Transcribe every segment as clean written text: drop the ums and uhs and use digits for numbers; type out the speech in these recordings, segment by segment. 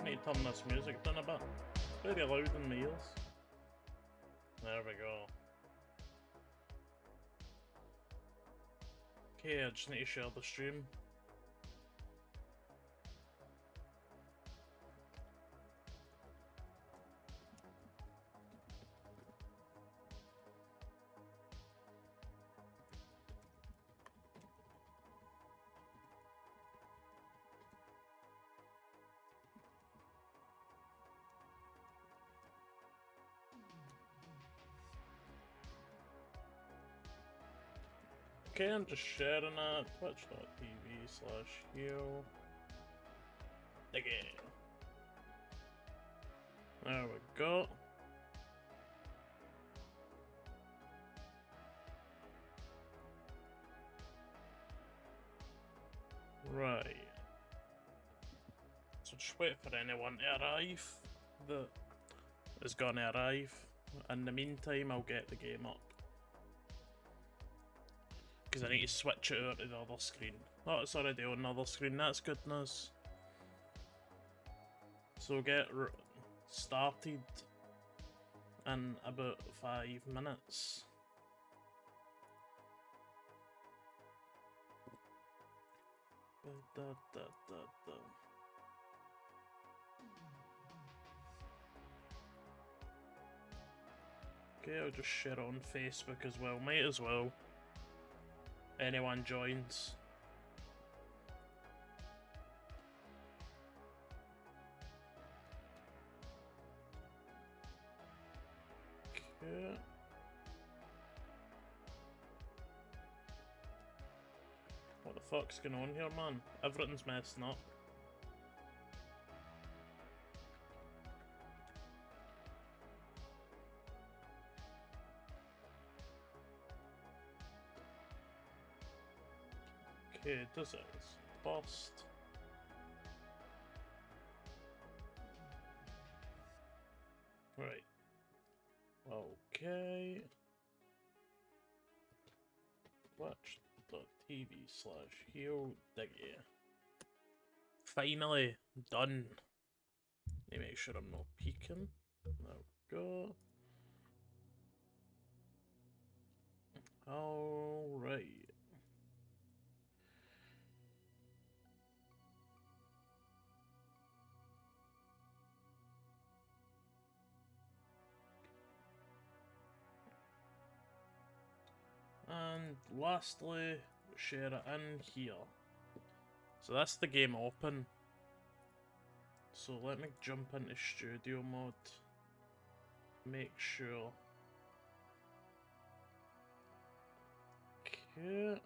need to turn this music down a bit. Very loud in my ears. There we go. Okay, I just need to share the stream. Okay, I'm just sharing it. Twitch.tv/Hugh. Again. There we go. Right. So just wait for anyone to arrive that is gonna arrive. In the meantime, I'll get the game up. Because I need to switch it over to the other screen. Oh, it's already on the other screen, that's good news. So get started in about 5 minutes. Okay, I'll just share it on Facebook as well, might as well. Anyone joins. Okay. What the fuck's going on here, man? Everything's messing up. Okay, does it? Bust. Right. Okay. Twitch.tv/HeoDiggy. Finally done. Let me make sure I'm not peeking. There we go. Alright. And lastly, share it in here. So that's the game open. So let me jump into studio mode. Make sure. Okay.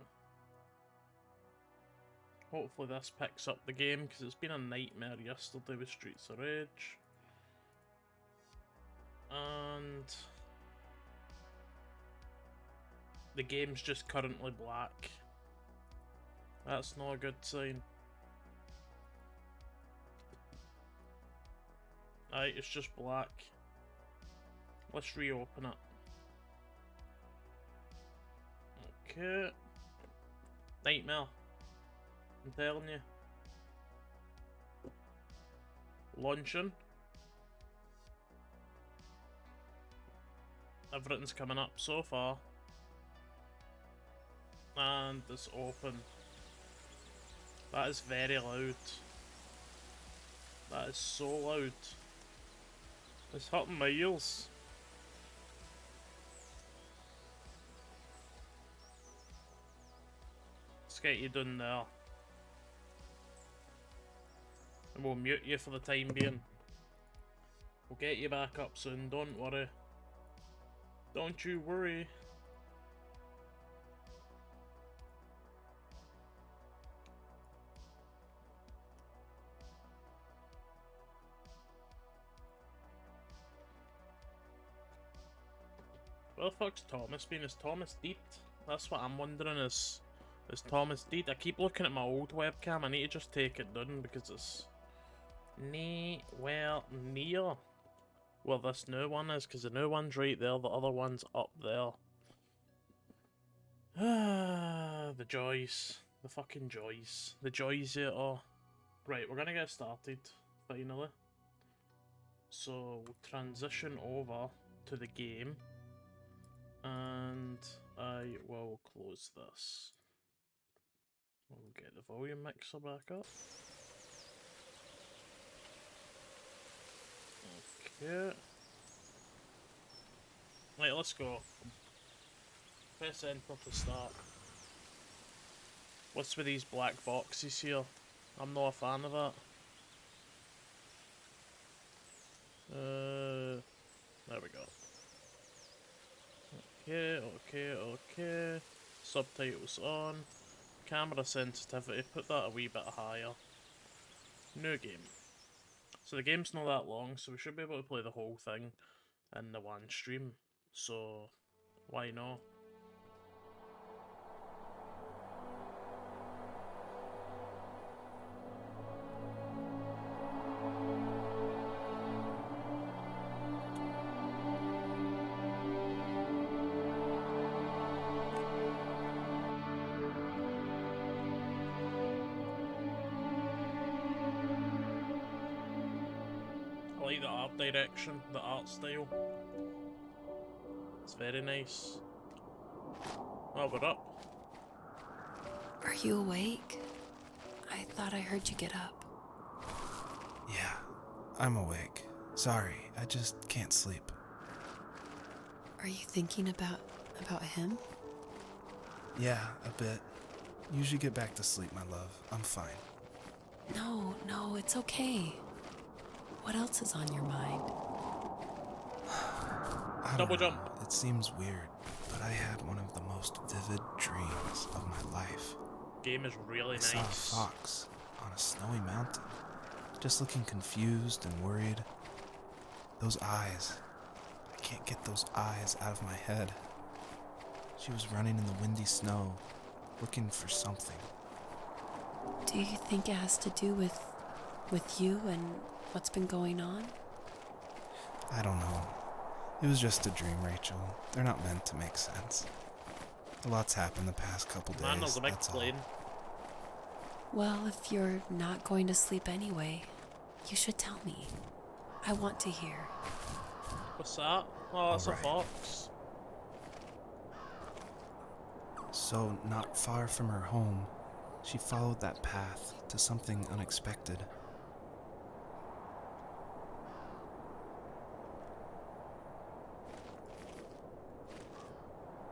Hopefully this picks up the game, because it's been a nightmare yesterday with Streets of Rage. And the game's just currently black. That's not a good sign. Alright, it's just black. Let's reopen it. Okay. Nightmare. I'm telling you. Launching. Everything's coming up so far. And it's open. That is very loud. That is so loud. It's hurting my ears. Let's get you done there. And we'll mute you for the time being. We'll get you back up soon, don't worry. Don't you worry. Where the fuck's Thomas been? Is Thomas dead? That's what I'm wondering, is Thomas dead? I keep looking at my old webcam, I need to just take it down because it's nowhere near where this new one is, because the new one's right there, the other one's up there. The joys. The fucking joys. The joys here are. Right, we're gonna get started, finally. So we'll transition over to the game, and I will close this. We'll get the volume mixer back up. Okay. Right, let's go. Press enter to start. What's with these black boxes here? I'm not a fan of that. There we go. Okay. Subtitles on. Camera sensitivity, put that a wee bit higher. New game. So the game's not that long, so we should be able to play the whole thing in the one stream. So, why not? I like the art direction, the art style. It's very nice. Oh, we're up. Are you awake? I thought I heard you get up. Yeah, I'm awake. Sorry, I just can't sleep. Are you thinking about him? Yeah, a bit. Usually get back to sleep, my love. I'm fine. No, it's okay. What else is on your mind? I don't Double know. jump. It seems weird, but I had one of the most vivid dreams of my life. Game is really I saw a nice. fox on a snowy mountain, just looking confused and worried. Those eyes. I can't get those eyes out of my head. She was running in the windy snow, looking for something. Do you think it has to do with you and what's been going on? I don't know. It was just a dream, Rachel. They're not meant to make sense. A lot's happened the past couple days. Man, there's a big that's plane. Well, if you're not going to sleep anyway, you should tell me. I want to hear. What's that? Oh, that's Alright. a fox. So, not far from her home, she followed that path to something unexpected.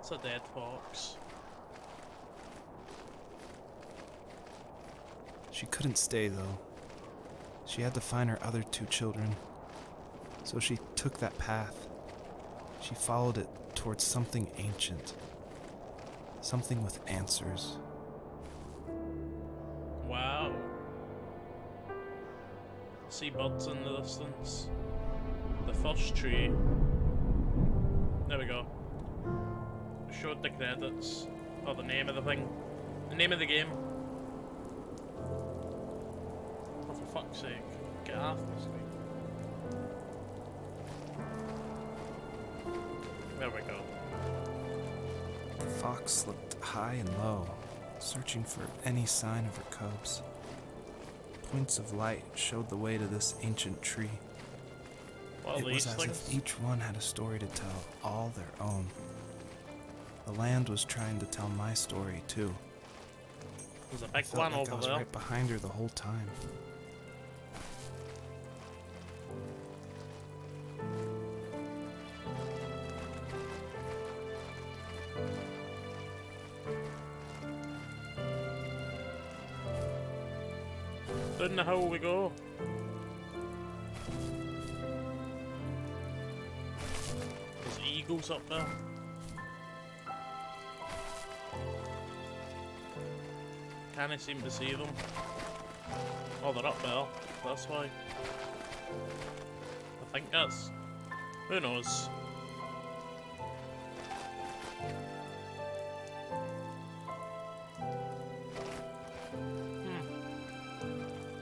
It's a dead fox. She couldn't stay, though. She had to find her other 2 children. So she took that path. She followed it towards something ancient. Something with answers. Wow. See birds in the distance. The first tree. There we go. Showed the credits. Or the name of the thing. The name of the game. Oh, for fuck's sake. Get off the screen. There we go. The fox looked high and low, searching for any sign of her cubs. Points of light showed the way to this ancient tree. What It are was these as things? if each one had a story to tell, all their own. The land was trying to tell my story, too. There's a I big felt one like I over was there. right behind her the whole time. Down the hill we go. There's eagles up there. Can't seem to see them. Oh, they're up there. That's why. I think that's... Who knows?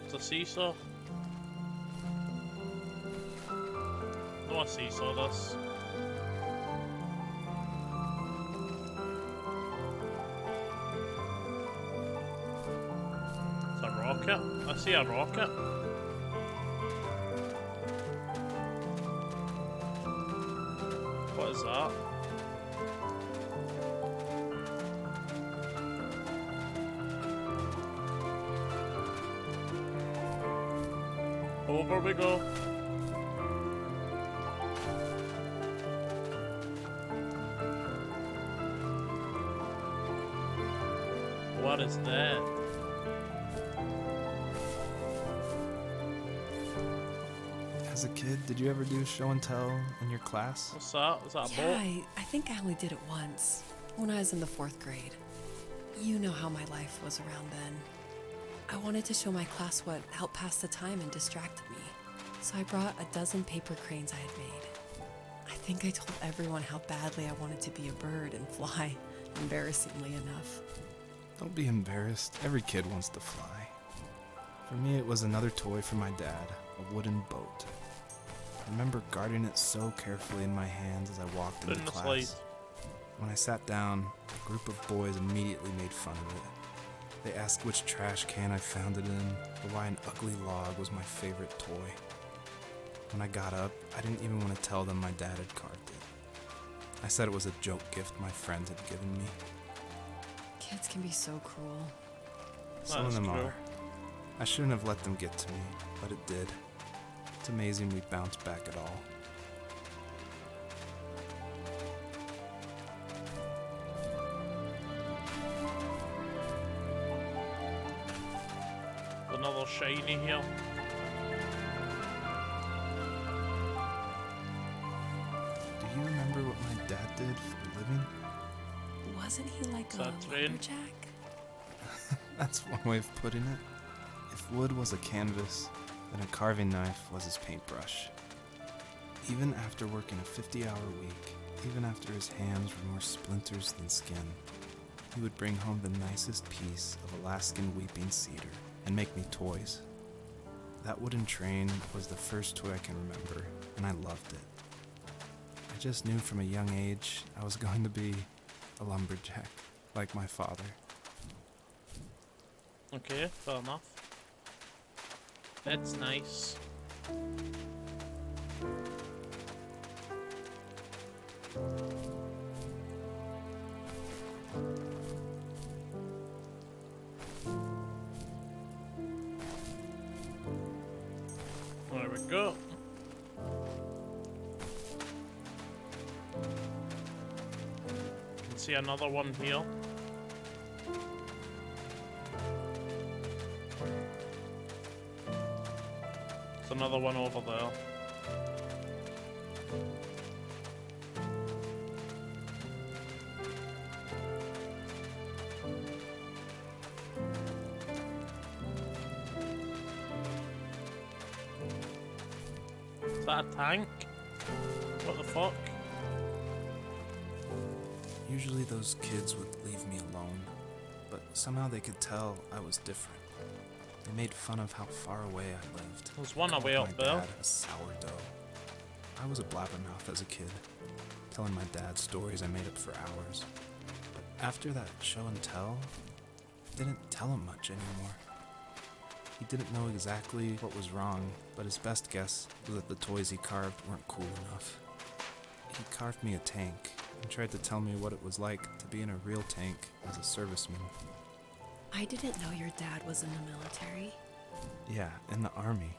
It's a seesaw. No, a seesaw, this. It's a rocket. I see a rocket. is that? Over we go. What is that? As a kid, did you ever do show and tell in your class? What's that? Is that a Yeah, boat? I think I only did it once, when I was in the 4th grade. You know how my life was around then. I wanted to show my class what helped pass the time and distracted me. So I brought a dozen paper cranes I had made. I think I told everyone how badly I wanted to be a bird and fly, embarrassingly enough. Don't be embarrassed. Every kid wants to fly. For me, it was another toy from my dad, a wooden boat. I remember guarding it so carefully in my hands as I walked into In the class. slate. When I sat down, a group of boys immediately made fun of it. They asked which trash can I found it in, or why an ugly log was my favorite toy. When I got up, I didn't even want to tell them my dad had carved it. I said it was a joke gift my friend had given me. Kids can be so cruel. Some of That's them true. are. I shouldn't have let them get to me, but it did. It's amazing we bounced back at all. Another shiny here. Do you remember what my dad did for a living? Wasn't he like Is a that train? lumberjack? That's one way of putting it. If wood was a canvas, then a carving knife was his paintbrush. Even after working a 50-hour week, even after his hands were more splinters than skin, he would bring home the nicest piece of Alaskan weeping cedar and make me toys. That wooden train was the first toy I can remember, and I loved it. I just knew from a young age I was going to be a lumberjack, like my father. Okay, fair enough. That's nice. There we go. Can see another one here. There's another one over there. Is that a tank? What the fuck? Usually those kids would leave me alone, but somehow they could tell I was different. They made fun of how far away I lived. There's one Called away my up there. dad a sourdough. I was a blabbermouth as a kid, telling my dad stories I made up for hours. But after that show and tell, I didn't tell him much anymore. He didn't know exactly what was wrong, but his best guess was that the toys he carved weren't cool enough. He carved me a tank and tried to tell me what it was like to be in a real tank as a serviceman. I didn't know your dad was in the military. Yeah, in the army.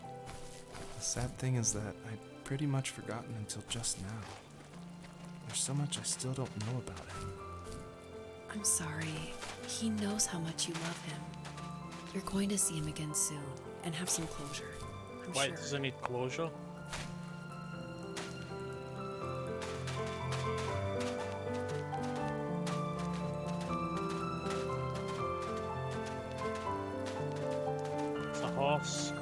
The sad thing is that I'd pretty much forgotten until just now. There's so much I still don't know about him. I'm sorry. He knows how much you love him. You're going to see him again soon and have some closure. I'm Why sure. does it need closure? It's a horse.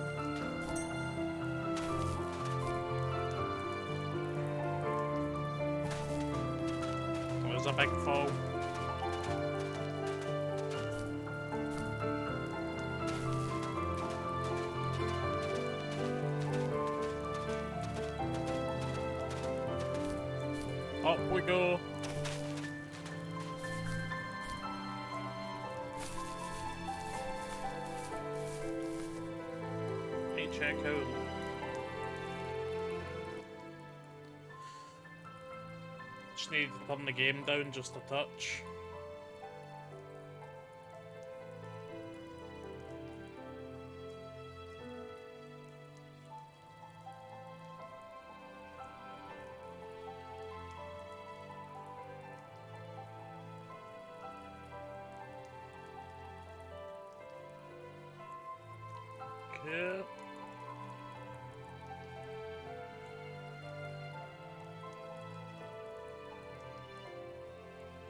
There's a big fall. Up we go. Hey, check out. Just need to turn the game down just a touch. Okay.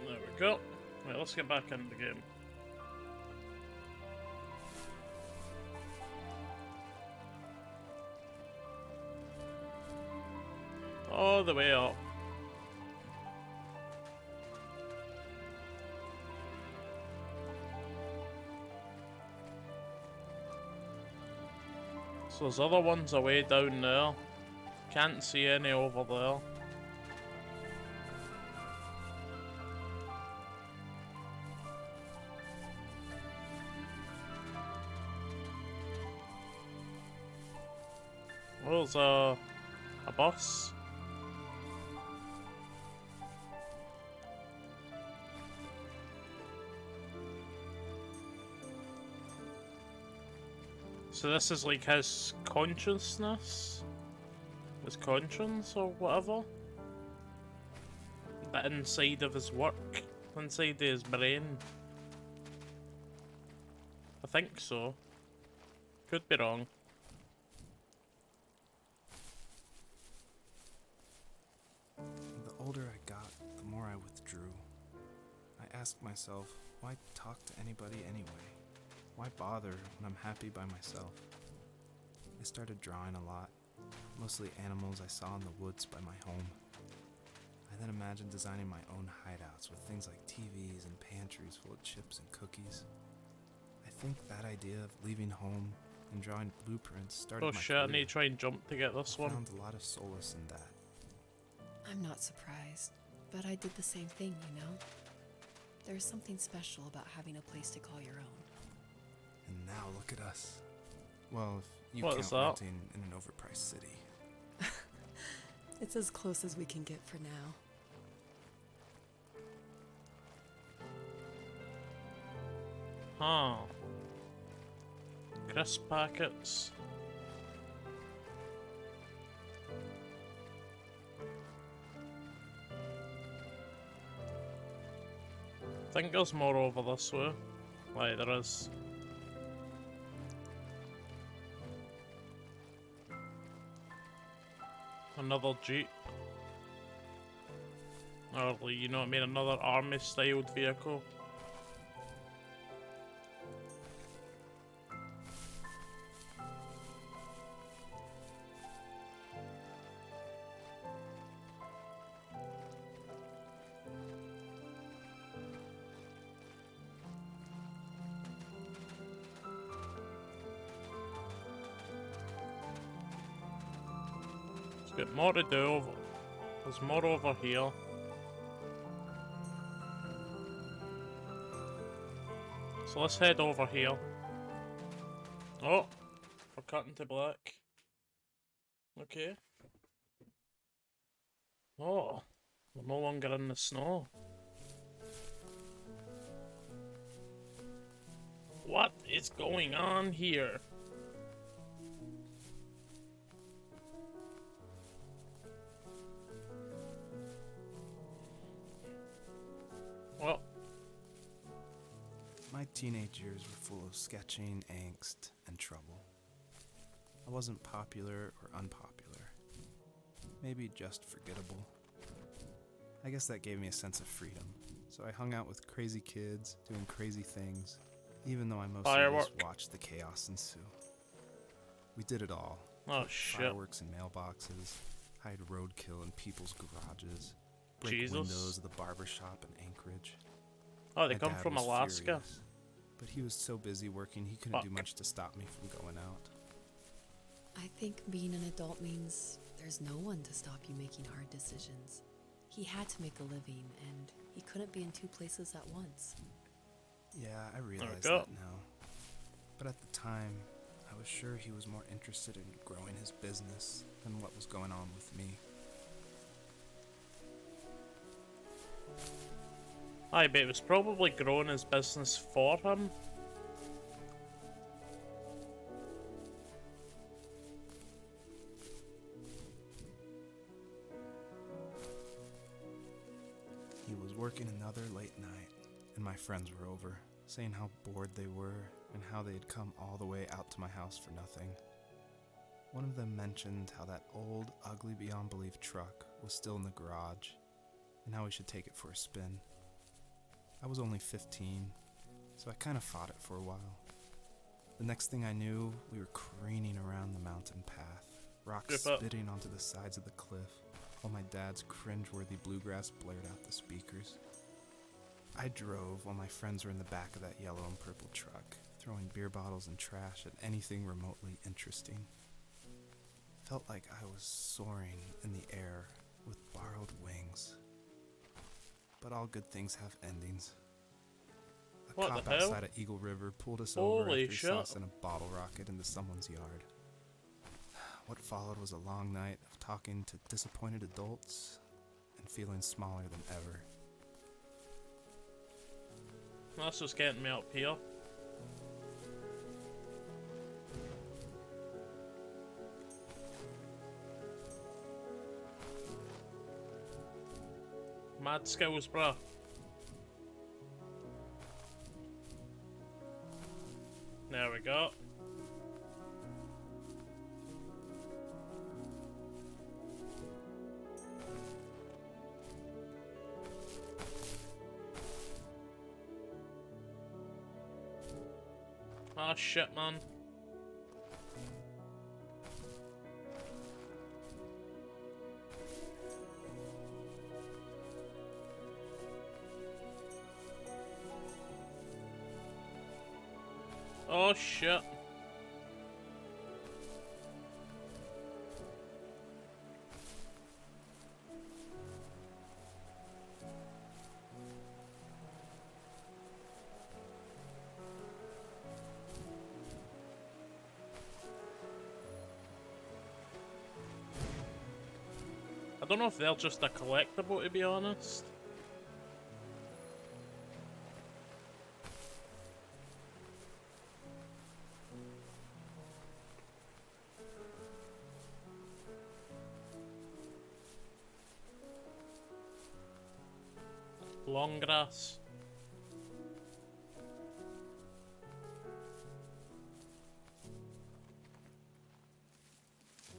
There we go. Right, let's get back into the game. All the way up. So there's other ones away down there. Can't see any over there. Oh, there's a bus. So this is like his consciousness? His conscience or whatever? The inside of his work? Inside of his brain? I think so. Could be wrong. The older I got, the more I withdrew. I asked myself, why talk to anybody anyway? Why bother when I'm happy by myself? I started drawing a lot, mostly animals I saw in the woods by my home. I then imagined designing my own hideouts with things like TVs and pantries full of chips and cookies. I think that idea of leaving home and drawing blueprints started Oh my shit, I career. need to try and jump to get this I one. found a lot of solace in that. I'm not surprised, but I did the same thing, you know? There's something special about having a place to call your own. And now look at us. Well, if you What count is that? renting in an overpriced city. It's as close as we can get for now. Huh. Crisp packets. I think there's more over this way. Like there is. Another Jeep. Or, like, you know what I mean? Another army-styled vehicle. There's got more to do over. There's more over here. So let's head over here. Oh, we're cutting to black. Okay. Oh, we're no longer in the snow. What is going on here? Well, My teenage years were full of sketching, angst, and trouble. I wasn't popular or unpopular. Maybe just forgettable. I guess that gave me a sense of freedom. So I hung out with crazy kids, doing crazy things, even though I mostly Firework. just watched the chaos ensue. We did it all. oh Put shit. Fireworks in mailboxes, hide roadkill in people's garages, break Jesus. windows of the barber shop in Anchorage. Oh, they My come dad from was Alaska. furious, but he was so busy working he couldn't do Fuck. much to stop me from going out. I think being an adult means there's no one to stop you making hard decisions. He had to make a living, and he couldn't be in two places at once. Yeah, I realize go. that now. But at the time, I was sure he was more interested in growing his business than what was going on with me. Aye, but it was probably growing his business for him. He was working another late night, and my friends were over, saying how bored they were and how they had come all the way out to my house for nothing. One of them mentioned how that old, ugly beyond belief truck was still in the garage, and how we should take it for a spin. I was only 15, so I kind of fought it for a while. The next thing I knew, we were careening around the mountain path, rocks spitting onto the sides of the cliff, while my dad's cringeworthy bluegrass blared out the speakers. I drove while my friends were in the back of that yellow and purple truck, throwing beer bottles and trash at anything remotely interesting. Felt like I was soaring in the air with borrowed wings. But all good things have endings. A What cop the hell? outside of Eagle River pulled us over Holy after he saw shit. us in a bottle rocket into someone's yard. What followed was a long night of talking to disappointed adults and feeling smaller than ever. That's just getting me up here. Mad skills, bruh. There we go. Ah, shit, man. Oh, shit. I don't know if they're just a collectible, to be honest. Long grass.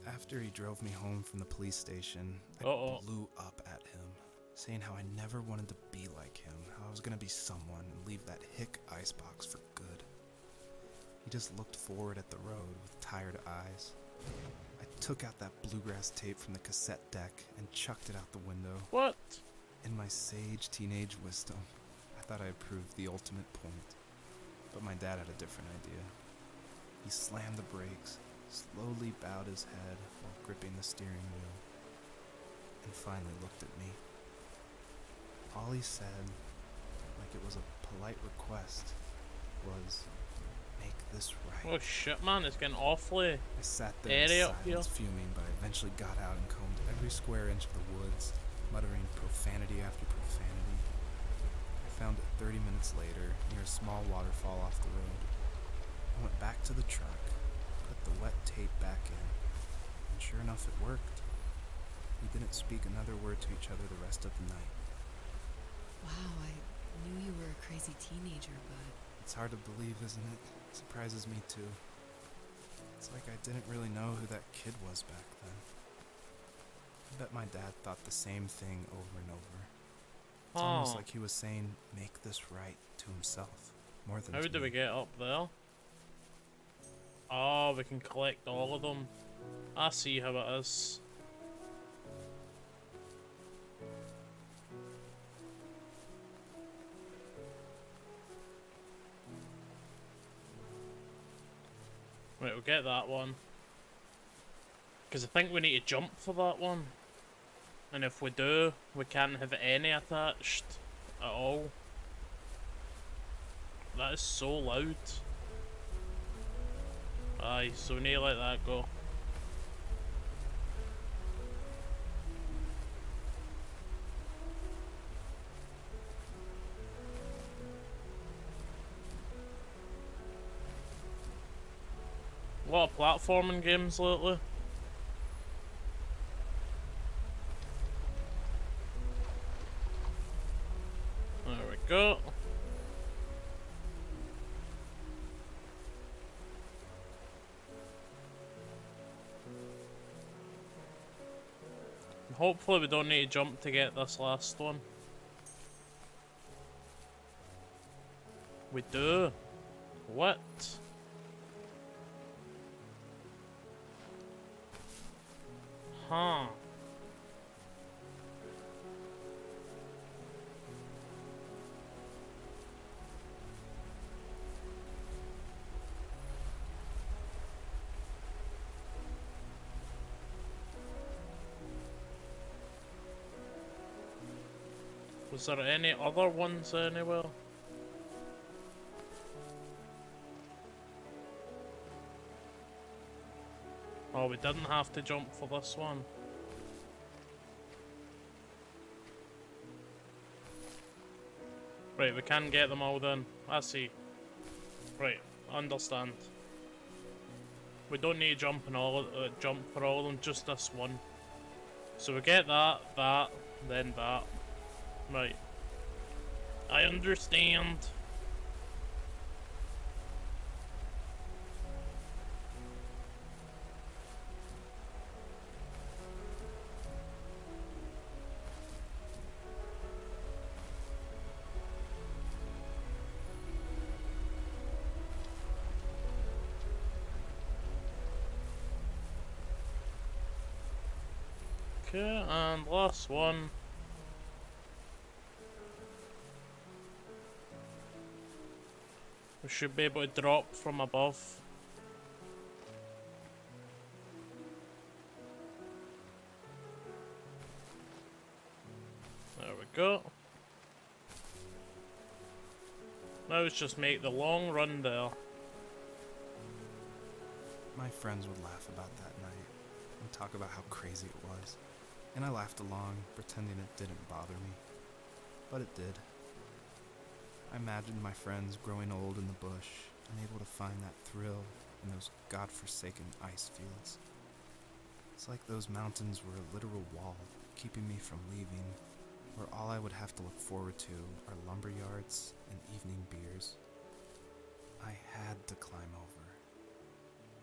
After he drove me home from the police station, I Uh-oh. blew up at him, saying how I never wanted to be like him, how I was gonna be someone and leave that hick icebox for good. He just looked forward at the road with tired eyes. I took out that bluegrass tape from the cassette deck and chucked it out the window. What? In my sage teenage wisdom, I thought I proved the ultimate point. But my dad had a different idea. He slammed the brakes, slowly bowed his head while gripping the steering wheel, and finally looked at me. All he said, like it was a polite request, was, "Make this right." Oh shit, man, it's getting awfully. I sat there Airy in up here. silence, fuming, but I eventually got out and combed every square inch of the woods, muttering profanity after profanity. I found it 30 minutes later, near a small waterfall off the road. I went back to the truck, put the wet tape back in, and sure enough it worked. We didn't speak another word to each other the rest of the night. Wow, I knew you were a crazy teenager, but It's hard to believe, isn't it? It surprises me too. It's like I didn't really know who that kid was back then. I bet my dad thought the same thing over and over. It's almost Oh. like he was saying, "Make this right," to himself, more than How to do we me. get up there? Oh, we can collect all of them. I see how it is. Right, we'll get that one. Because I think we need to jump for that one. And if we do, we can't have any attached at all. That is so loud. Aye, so we need to let that go. lot of platforming games lately. There we go. Hopefully we don't need to jump to get this last one. We do. What? Huh. Was there any other ones anywhere? Oh, we didn't have to jump for this one. Right, we can get them all then. I see. Right, understand. We don't need to jump for all of them, just this one. So we get that, then that. Right. I understand. Okay, and last one. We should be able to drop from above. There we go. Now let's just make the long run there. My friends would laugh about that night and talk about how crazy it was. And I laughed along, pretending it didn't bother me. But it did. I imagined my friends growing old in the bush, unable to find that thrill in those godforsaken ice fields. It's like those mountains were a literal wall, keeping me from leaving, where all I would have to look forward to are lumber yards and evening beers. I had to climb over.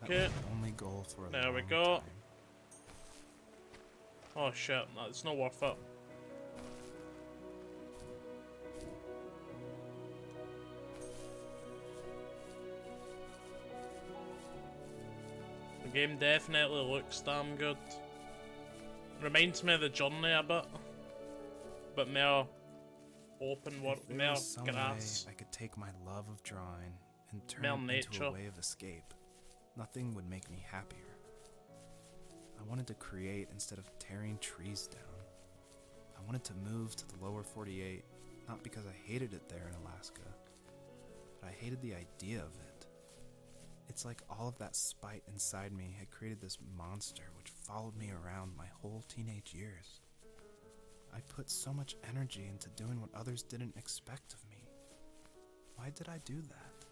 That was the only goal for a long time. There we go. Oh shit, no, it's not worth it. The game definitely looks damn good. Reminds me of the Journey a bit. But more open world, If there more was some grass. way I could take my love of drawing and turn More it into nature. a way of escape, nothing would make me happier. I wanted to create instead of tearing trees down. I wanted to move to the lower 48, not because I hated it there in Alaska, but I hated the idea of it. It's like all of that spite inside me had created this monster which followed me around my whole teenage years. I put so much energy into doing what others didn't expect of me. Why did I do that?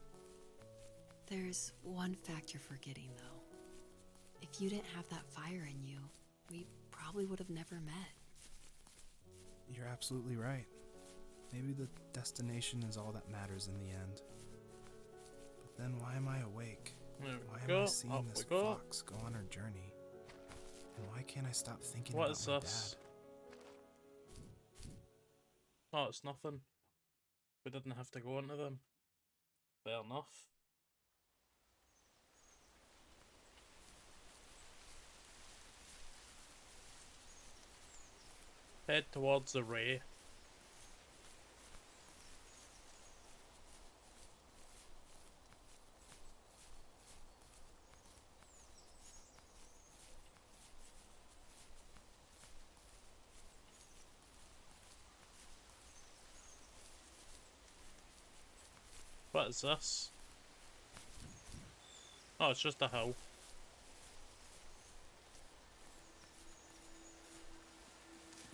There's one fact you're forgetting, though. If you didn't have that fire in you, we probably would have never met. You're absolutely right. Maybe the destination is all that matters in the end. But then why am I awake? There Why we am I go, seeing up this we go. fox go on her journey? And why can't I stop thinking What about is my this? dad? Oh, it's nothing. We didn't have to go into them. Fair enough. Head towards the ray. What is this? Oh, it's just a hill.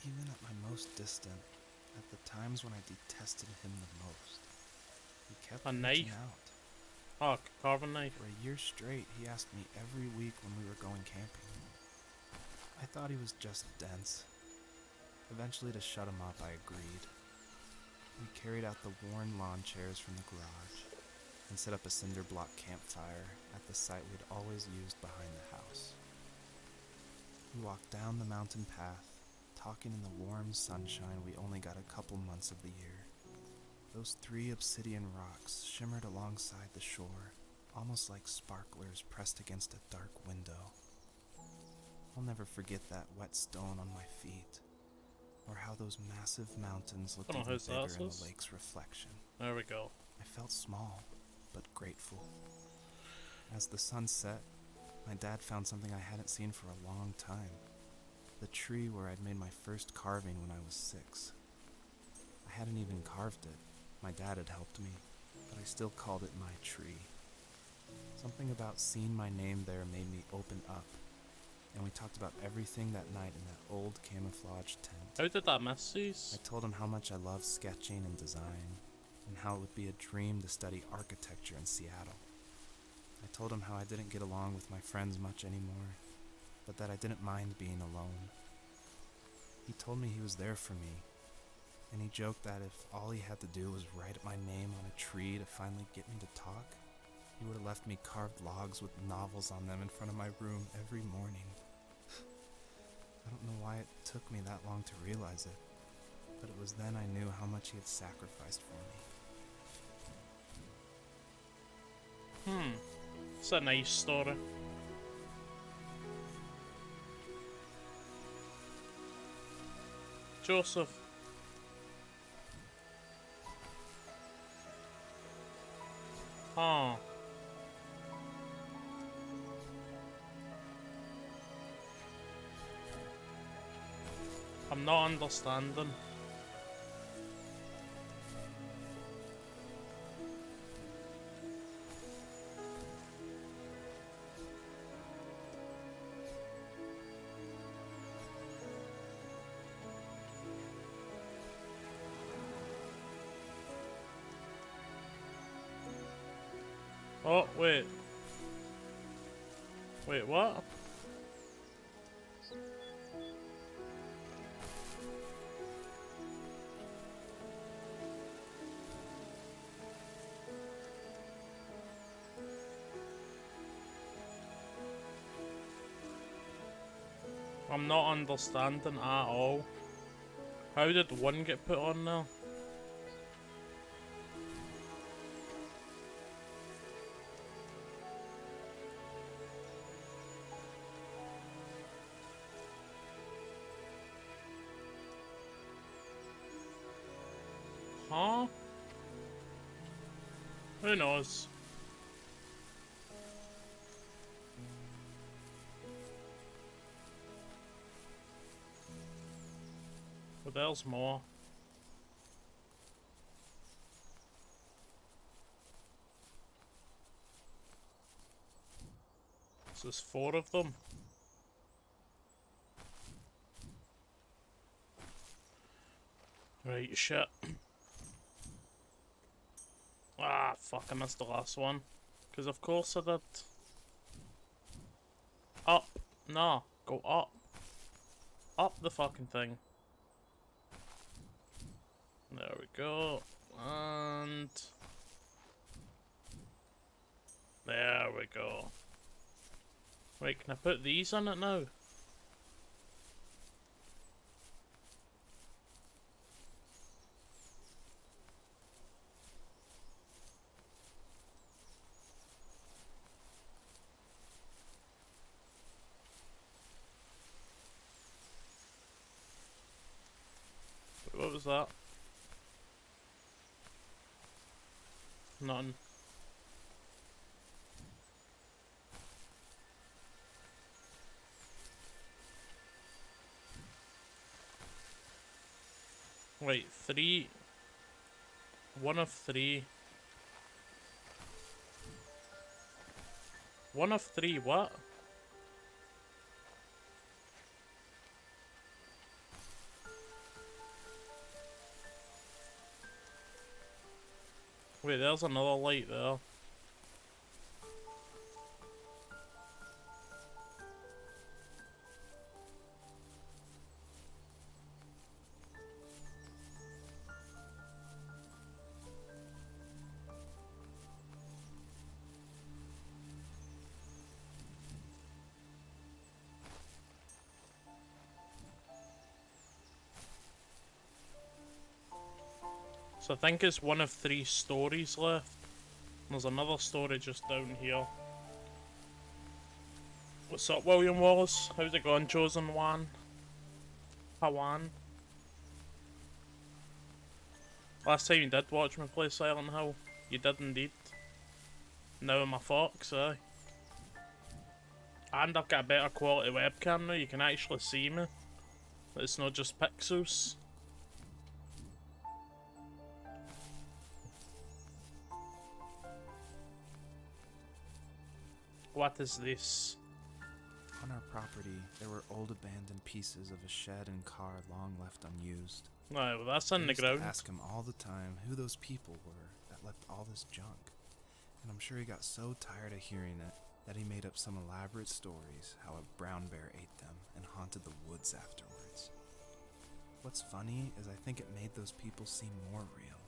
Even at my most distant, at the times when I detested him the most, he kept A reaching knife? out. Oh, carving knife. For a year straight, he asked me every week when we were going camping. I thought he was just dense. Eventually, to shut him up, I agreed. We carried out the worn lawn chairs from the garage and set up a cinder block campfire at the site we'd always used behind the house. We walked down the mountain path, talking in the warm sunshine we only got a couple months of the year. Those 3 obsidian rocks shimmered alongside the shore, almost like sparklers pressed against a dark window. I'll never forget that wet stone on my feet, or how those massive mountains looked Don't know even whose bigger house in is. the lake's reflection. There we go. I felt small, but grateful. As the sun set, my dad found something I hadn't seen for a long time. The tree where I'd made my first carving when I was 6. I hadn't even carved it. My dad had helped me, but I still called it my tree. Something about seeing my name there made me open up, and we talked about everything that night in that old camouflage tent. How did that miss these? I told him how much I love sketching and design, and how it would be a dream to study architecture in Seattle. I told him how I didn't get along with my friends much anymore, but that I didn't mind being alone. He told me he was there for me, and he joked that if all he had to do was write my name on a tree to finally get me to talk, he would have left me carved logs with novels on them in front of my room every morning. I don't know why it took me that long to realize it, but it was then I knew how much he had sacrificed for me. It's a nice story. Joseph. Oh. I'm not understanding. Oh, wait. Wait, what? I'm not understanding at all. How did one get put on there? Huh? Who knows? But there's more. So there's 4 of them. Right, shit. Ah, fuck, I missed the last one. Because of course I did. Up. No, go up. Up the fucking thing. There we go. And... there we go. Wait, can I put these on it now? What was that? None. Wait, 3. 1 of 3. 1 of 3, what? Wait, there's another light there. So I think it's one of 3 stories left. There's another story just down here. What's up, William Wallace? How's it going, Chosen One? Pawan? Last time you did watch me play Silent Hill, you did indeed. Now I'm a fox, aye. And I've got a better quality webcam now, you can actually see me. It's not just pixels. What is this? On our property, there were old abandoned pieces of a shed and car long left unused. No, well, that's in I the used to ground. ask him all the time who those people were that left all this junk. And I'm sure he got so tired of hearing it that he made up some elaborate stories how a brown bear ate them and haunted the woods afterwards. What's funny is I think it made those people seem more real.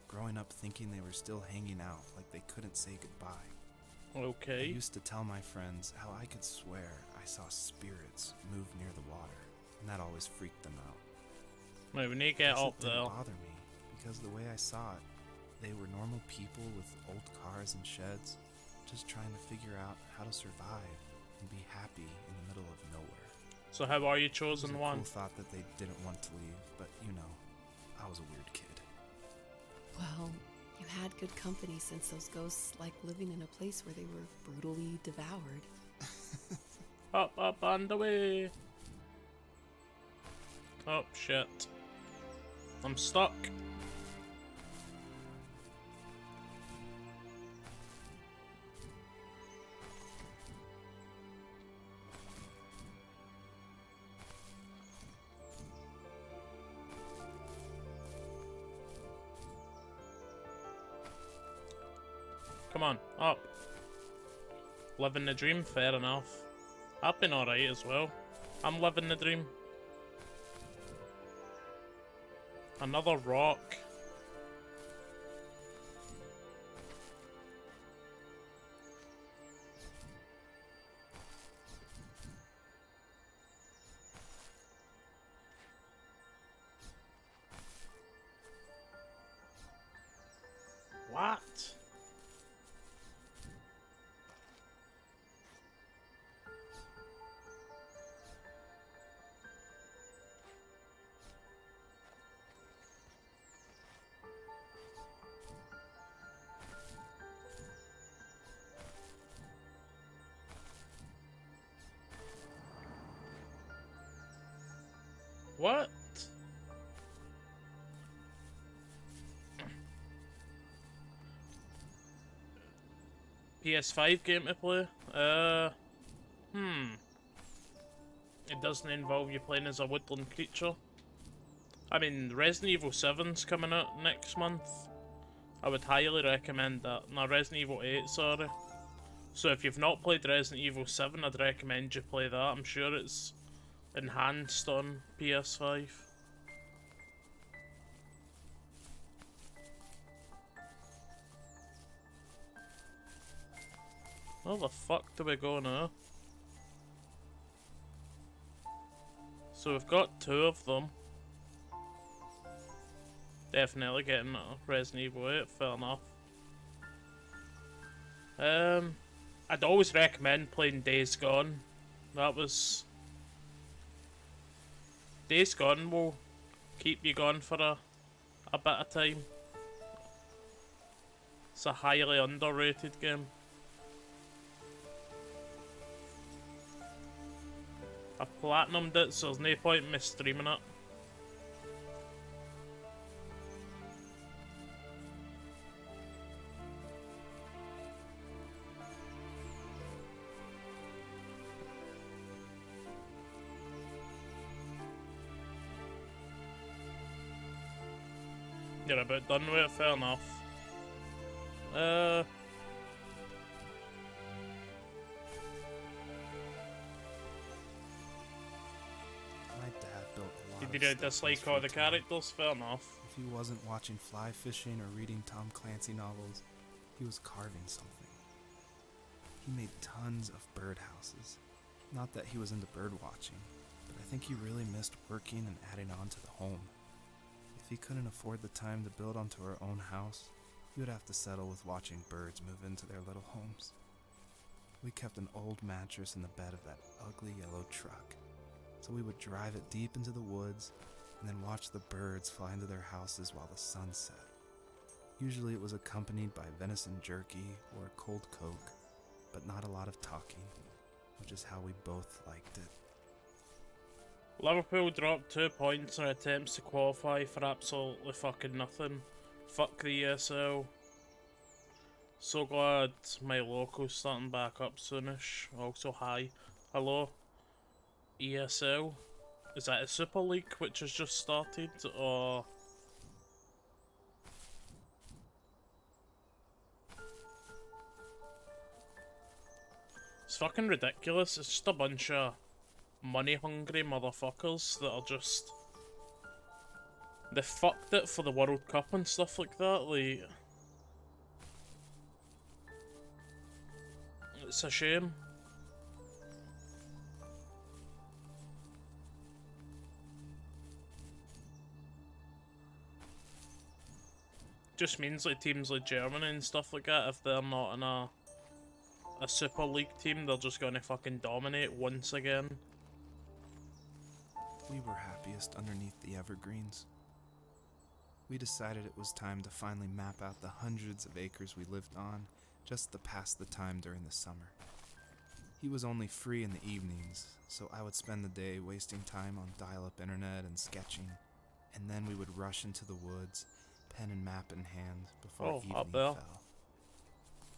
Growing up thinking they were still hanging out like they couldn't say goodbye. I Okay. used to tell my friends how I could swear I saw spirits move near the water, and that always freaked them out. Now we need to get Guess up it didn't there. bother me, because the way I saw it, they were normal people with old cars and sheds, just trying to figure out how to survive and be happy in the middle of nowhere. So how are you, It was Chosen a One? cool thought that they didn't want to leave, but you know, I was a weird kid. Well, you had good company since those ghosts like living in a place where they were brutally devoured. Up, up, and away. Oh, shit. I'm stuck. Come on, up. Living the dream, fair enough. I've been alright as well. I'm living the dream. Another rock. What? What? PS5 game to play? It doesn't involve you playing as a woodland creature. I mean, Resident Evil 7's coming out next month. I would highly recommend that. No, Resident Evil 8, sorry. So if you've not played Resident Evil 7, I'd recommend you play that. I'm sure it's enhanced on PS5. Where the fuck do we go now? So we've got 2 of them. Definitely getting Resident Evil 8, fair enough. I'd always recommend playing Days Gone. Days Gone will keep you gone for a bit of time. It's a highly underrated game. I've platinumed it, so there's no point in me streaming it. You're about done with it, fair enough. My dad built a lot Did of you stuff in his dislike all free the time. characters? Fair enough. If he wasn't watching fly fishing or reading Tom Clancy novels, he was carving something. He made tons of birdhouses. Not that he was into bird watching, but I think he really missed working and adding on to the home. If he couldn't afford the time to build onto our own house, he would have to settle with watching birds move into their little homes. We kept an old mattress in the bed of that ugly yellow truck, so we would drive it deep into the woods and then watch the birds fly into their houses while the sun set. Usually it was accompanied by venison jerky or a cold Coke, but not a lot of talking, which is how we both liked it. Liverpool dropped 2 points in attempts to qualify for absolutely fucking nothing. Fuck the ESL. So glad my local's starting back up soonish. Also, hi. Hello. ESL. Is that a Super League which has just started, or... It's fucking ridiculous. It's just a bunch of money-hungry motherfuckers that are just... They fucked it for the World Cup and stuff like that, like... It's a shame. Just means like teams like Germany and stuff like that, if they're not in a Super League team, they're just gonna fucking dominate once again. We were happiest underneath the evergreens. We decided it was time to finally map out the hundreds of acres we lived on just to pass the time during the summer. He was only free in the evenings, so I would spend the day wasting time on dial-up internet and sketching, and then we would rush into the woods, pen and map in hand, before evening fell.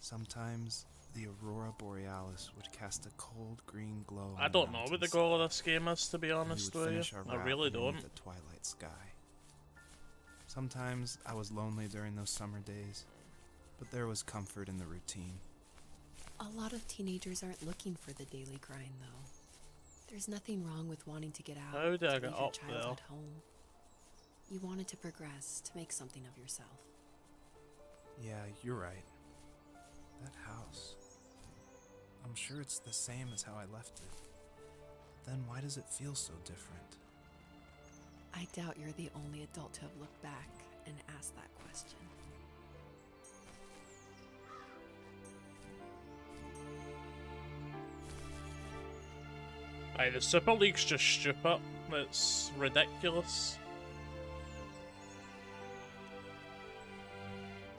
Sometimes the aurora borealis would cast a cold green glow. I don't know what the goal of this game is, to be honest with you. I really don't. The twilight sky. Sometimes I was lonely during those summer days, but there was comfort in the routine. A lot of teenagers aren't looking for the daily grind, though. There's nothing wrong with wanting to get out, How did I to get leave your up childhood there? home. You wanted to progress, to make something of yourself. Yeah, you're right. That house. I'm sure it's the same as how I left it. But then why does it feel so different? I doubt you're the only adult to have looked back and asked that question. Aye, the Super League's just stupid. It's ridiculous.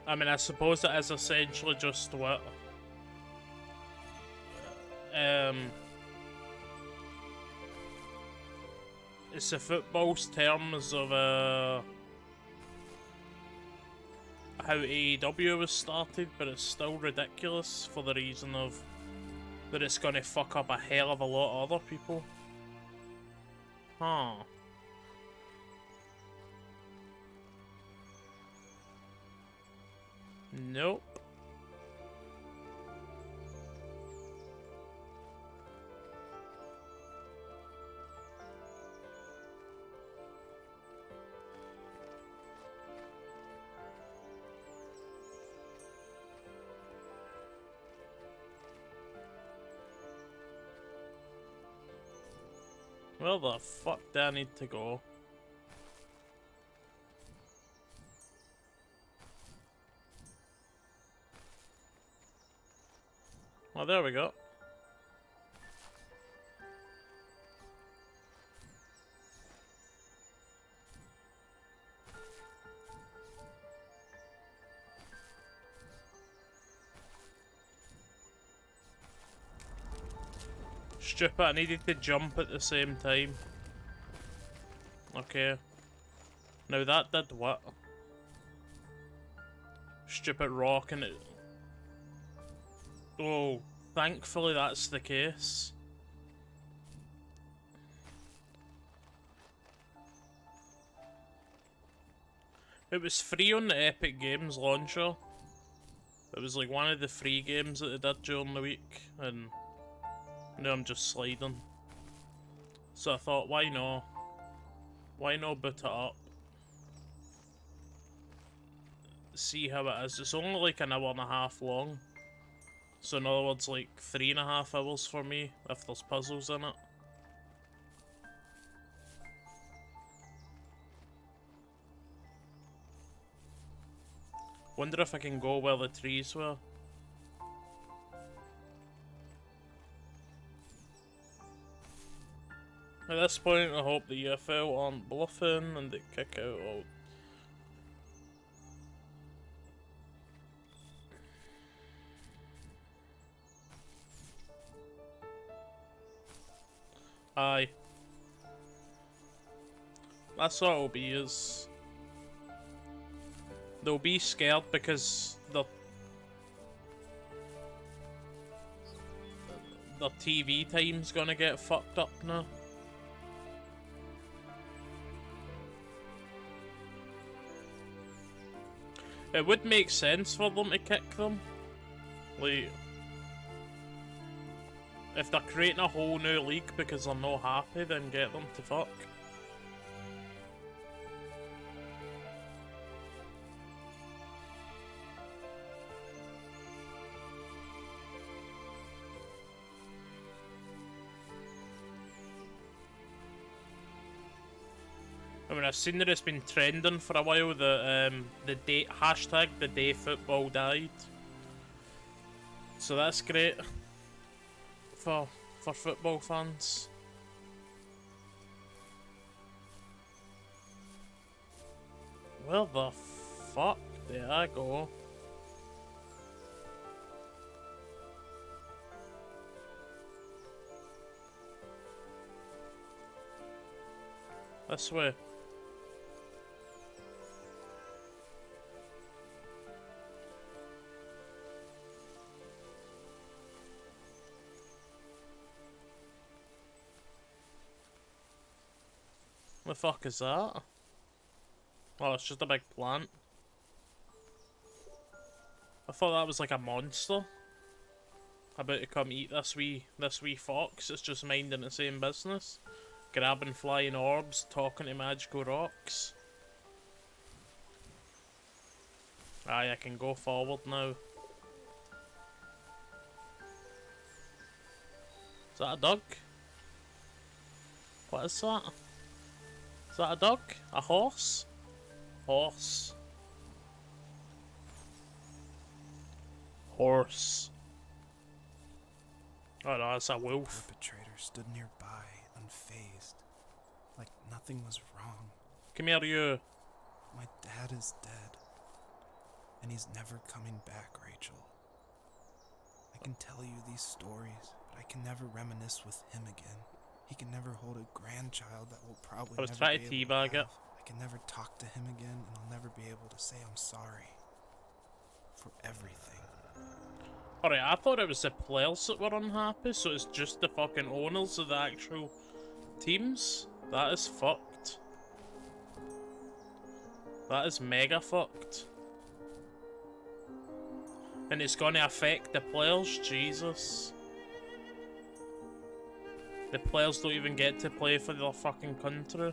I mean, I suppose it is essentially just what... It's the football's terms of, how AEW was started, but it's still ridiculous for the reason of that it's gonna fuck up a hell of a lot of other people. Huh. Nope. Where the fuck do I need to go? Oh, there we go. Stupid, I needed to jump at the same time. Okay. Now that did what? Stupid rock and it... Oh, thankfully that's the case. It was free on the Epic Games launcher. It was like one of the free games that they did during the week, and now I'm just sliding. So I thought, why not? Why not boot it up? See how it is. It's only like an hour and a half long. So in other words, like 3.5 hours for me, if there's puzzles in it. Wonder if I can go where the trees were. At this point, I hope the UFL aren't bluffing and they kick out all. Aye. That's what it'll be, is they'll be scared because their TV time's gonna get fucked up now. It would make sense for them to kick them. Like, if they're creating a whole new league because they're not happy, then get them to fuck. I mean, I've seen that it's been trending for a while, the day hashtag the day football died. So that's great for football fans. Where the fuck did I go? This way. The fuck is that? Oh, it's just a big plant. I thought that was like a monster about to come eat this wee fox. It's just minding its same business, grabbing flying orbs, talking to magical rocks. Aye, I can go forward now. Is that a dog? What is that? Is that a dog? A horse? Horse. Horse. Oh no, it's a wolf. The perpetrator stood nearby, unfazed, like nothing was wrong. Come here, you. My dad is dead, and he's never coming back, Rachel. I can tell you these stories, but I can never reminisce with him again. He can never hold a grandchild that will probably I was never trying be to able teabag to it. have. I can never talk to him again, and I'll never be able to say I'm sorry for everything. Alright, I thought it was the players that were unhappy, so it's just the fucking owners of the actual teams? That is fucked. That is mega fucked. And it's gonna affect the players? Jesus. The players don't even get to play for their fucking country.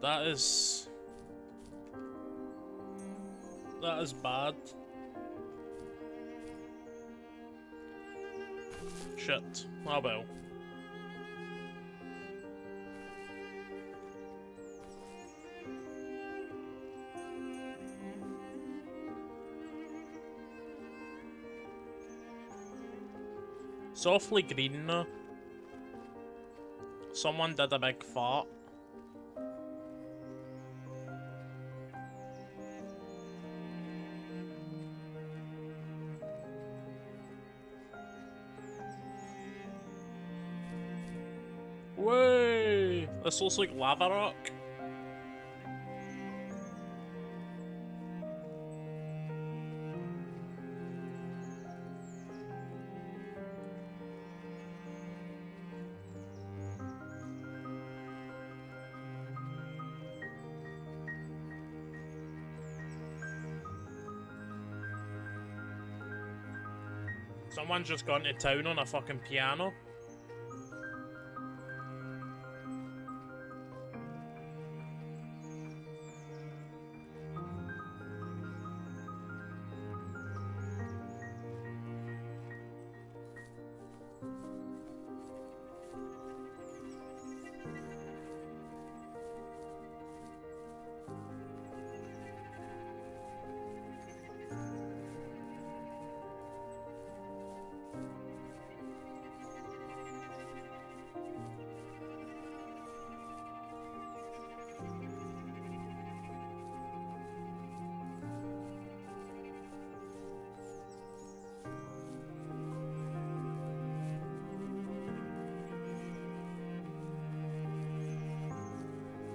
That is bad. Shit. Oh well. Softly green now. Someone did a big fart. Way! This looks like lava rock. Someone's just gone to town on a fucking piano.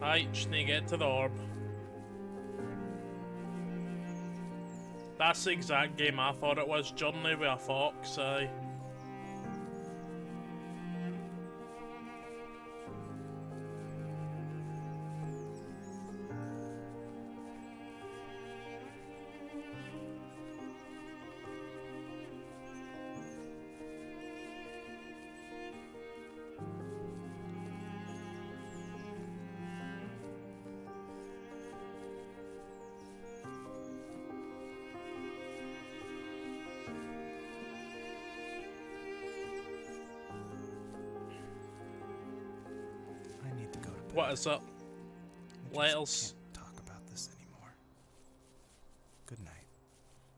Right, just need to get to the orb. That's the exact game I thought it was. Journey with a fox, aye. I need to go to bed. What is it? I just Letters. can't talk about this anymore. Good night.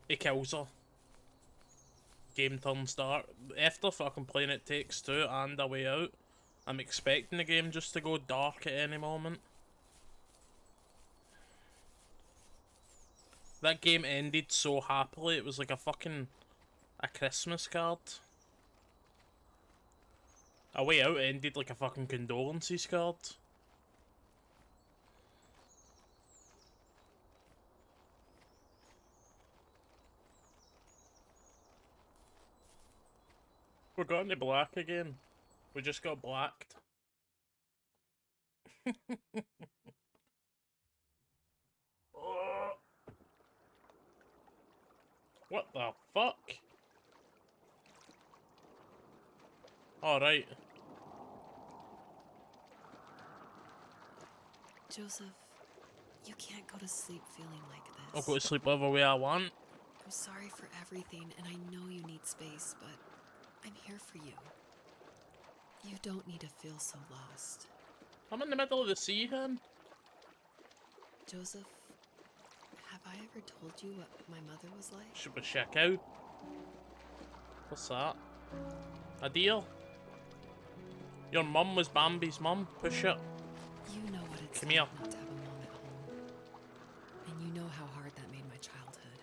He kills her. Game turns dark. After fucking playing It Takes Two and A Way Out, I'm expecting the game just to go dark at any moment. That game ended so happily, it was like a Christmas card. A Way Out ended like a fucking condolences card. We're going to black again. We just got blacked. Oh. What the fuck? Alright. Joseph, you can't go to sleep feeling like this. I'll go to sleep whatever way I want. I'm sorry for everything, and I know you need space, but I'm here for you. You don't need to feel so lost. I'm in the middle of the sea, hun. Joseph, have I ever told you what my mother was like? Should we check out? What's that? A deal? Your mum was Bambi's mum. Push it. You know what it's Come like here. not to have a mom at home. And you know how hard that made my childhood.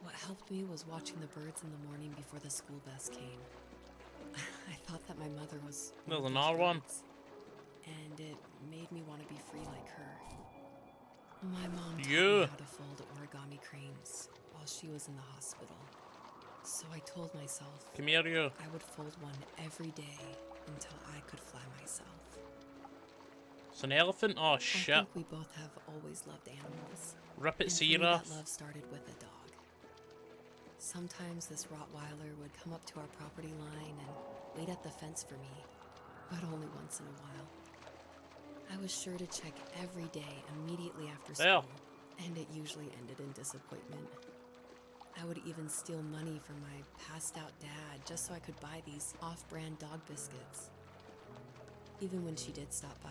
What helped me was watching the birds in the morning before the school bus came. I thought that my mother was There's of those another one. birds, and it made me want to be free like her. My mom taught me how to fold origami cranes while she was in the hospital. So I told myself Come here, you. I would fold one every day until I could fly myself. It's an elephant? Oh, shit. I think we both have always loved animals. Rip it, And for me, Sierra. that love started with a dog. Sometimes this Rottweiler would come up to our property line and wait at the fence for me, but only once in a while. I was sure to check every day immediately after school, and it usually ended in disappointment. I would even steal money from my passed-out dad just so I could buy these off-brand dog biscuits. Even when she did stop by,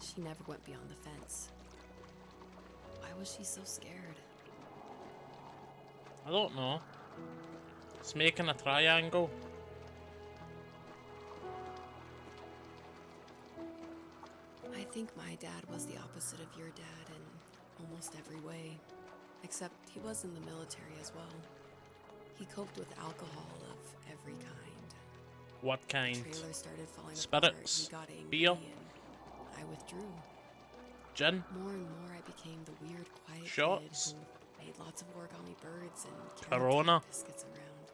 she never went beyond the fence. Why was she so scared? I don't know. It's making a triangle. I think my dad was the opposite of your dad in almost every way. Except he was in the military as well. He coped with alcohol of every kind. What kind? Trailer started falling Spirits? apart, he got angry, Beer? and I withdrew. Gin? More and more I became the weird, quiet Shots? kid who made lots of origami birds and Corona? carrot biscuits around.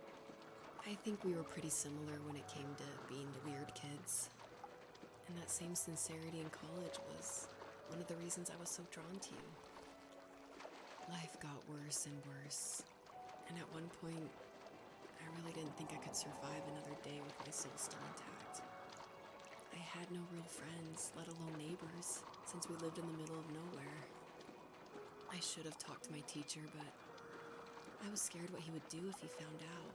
I think we were pretty similar when it came to being the weird kids. And that same sincerity in college was one of the reasons I was so drawn to you. Life got worse and worse, and at one point, I really didn't think I could survive another day with my soul still intact. I had no real friends, let alone neighbors, since we lived in the middle of nowhere. I should have talked to my teacher, but I was scared what he would do if he found out.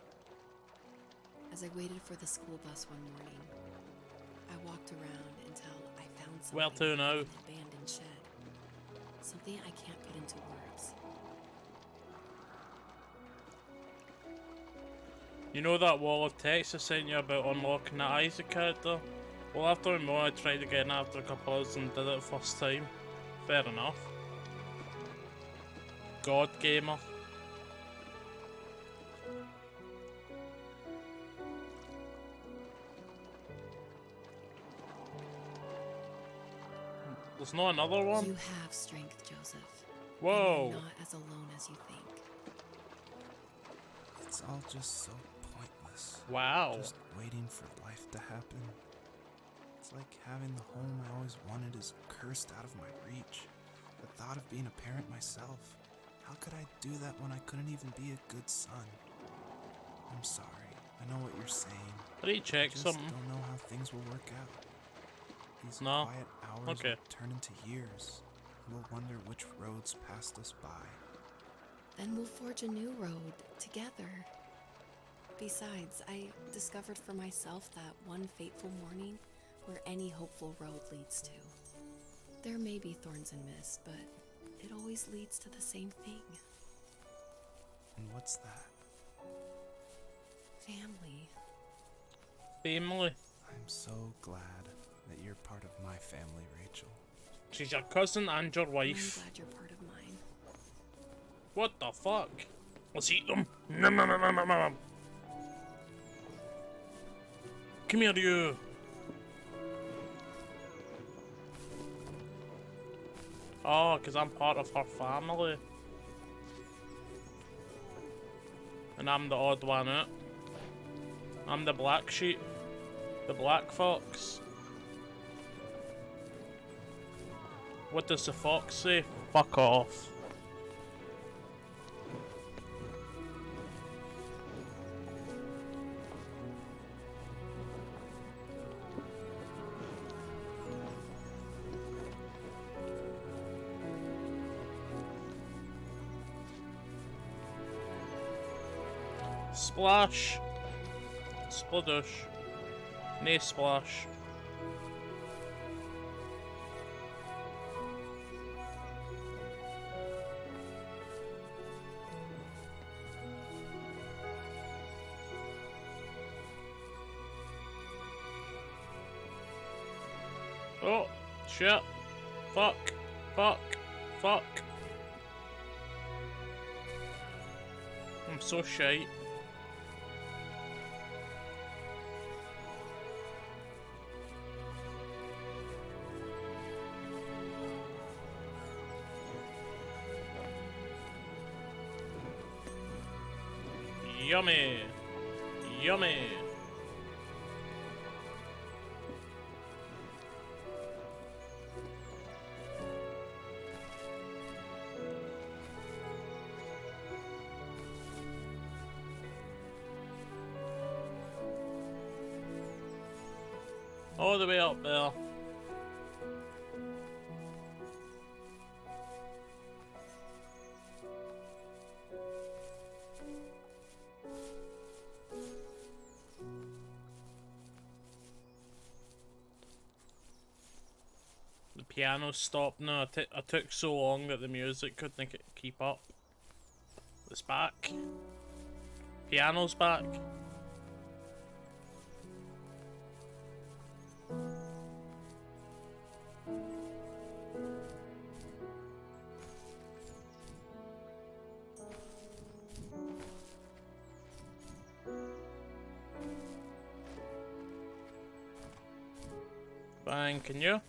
As I waited for the school bus one morning, I walked around until I found something Where to now? in an abandoned shed. Something I can't put into words. You know that wall of text I sent you about unlocking the Isaac character? Well, after more, I tried again after a couple hours and did it first time. Fair enough. God Gamer. There's not another one? You have strength, Joseph. Whoa. And you're not as alone as you think. It's all just so pointless. Wow. Just waiting for life to happen. It's like having the home I always wanted is cursed out of my reach. The thought of being a parent myself. How could I do that when I couldn't even be a good son? I'm sorry. I know what you're saying. I need to check I just something. don't know how things will work out. These No. quiet hours Okay. will turn into years. We'll wonder which roads passed us by. Then we'll forge a new road together. Besides, I discovered for myself that one fateful morning where any hopeful road leads to. There may be thorns and mist, but it always leads to the same thing. And what's that? Family. Family. I'm so glad that you're part of my family, Rachel. She's your cousin and your And wife. I'm glad you're part of mine. What the fuck? Let's eat them. Nom, nom, nom, nom, nom, nom. Come here, you. Oh, because I'm part of her family. And I'm the odd one out. I'm the black sheep. The black fox. What does the fox say? Fuck off. Splash. Sploosh. Nay splash. Oh, shit. Fuck. Fuck. Fuck. I'm so shite. Yummy. Yummy. All the way up there. The piano stopped now. I took so long that the music couldn't keep up. It's back. Piano's back. Thank you.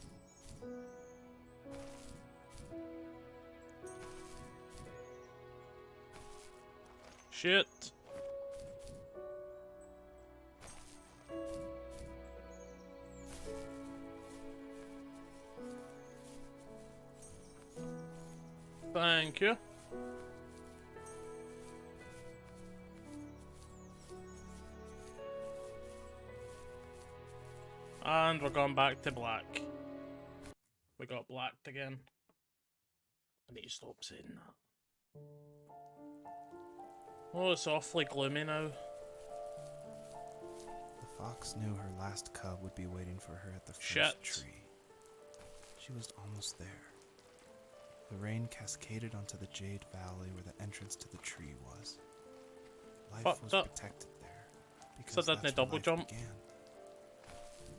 Shit. Thank you. And we're going back to black. We got blacked again. I need to stop saying that. Oh, it's awfully gloomy now. The fox knew her last cub would be waiting for her at the first Shit. tree. She was almost there. The rain cascaded onto the Jade Valley where the entrance to the tree was. Life Fucked was up. protected there because So didn't that's it where double life jump? began.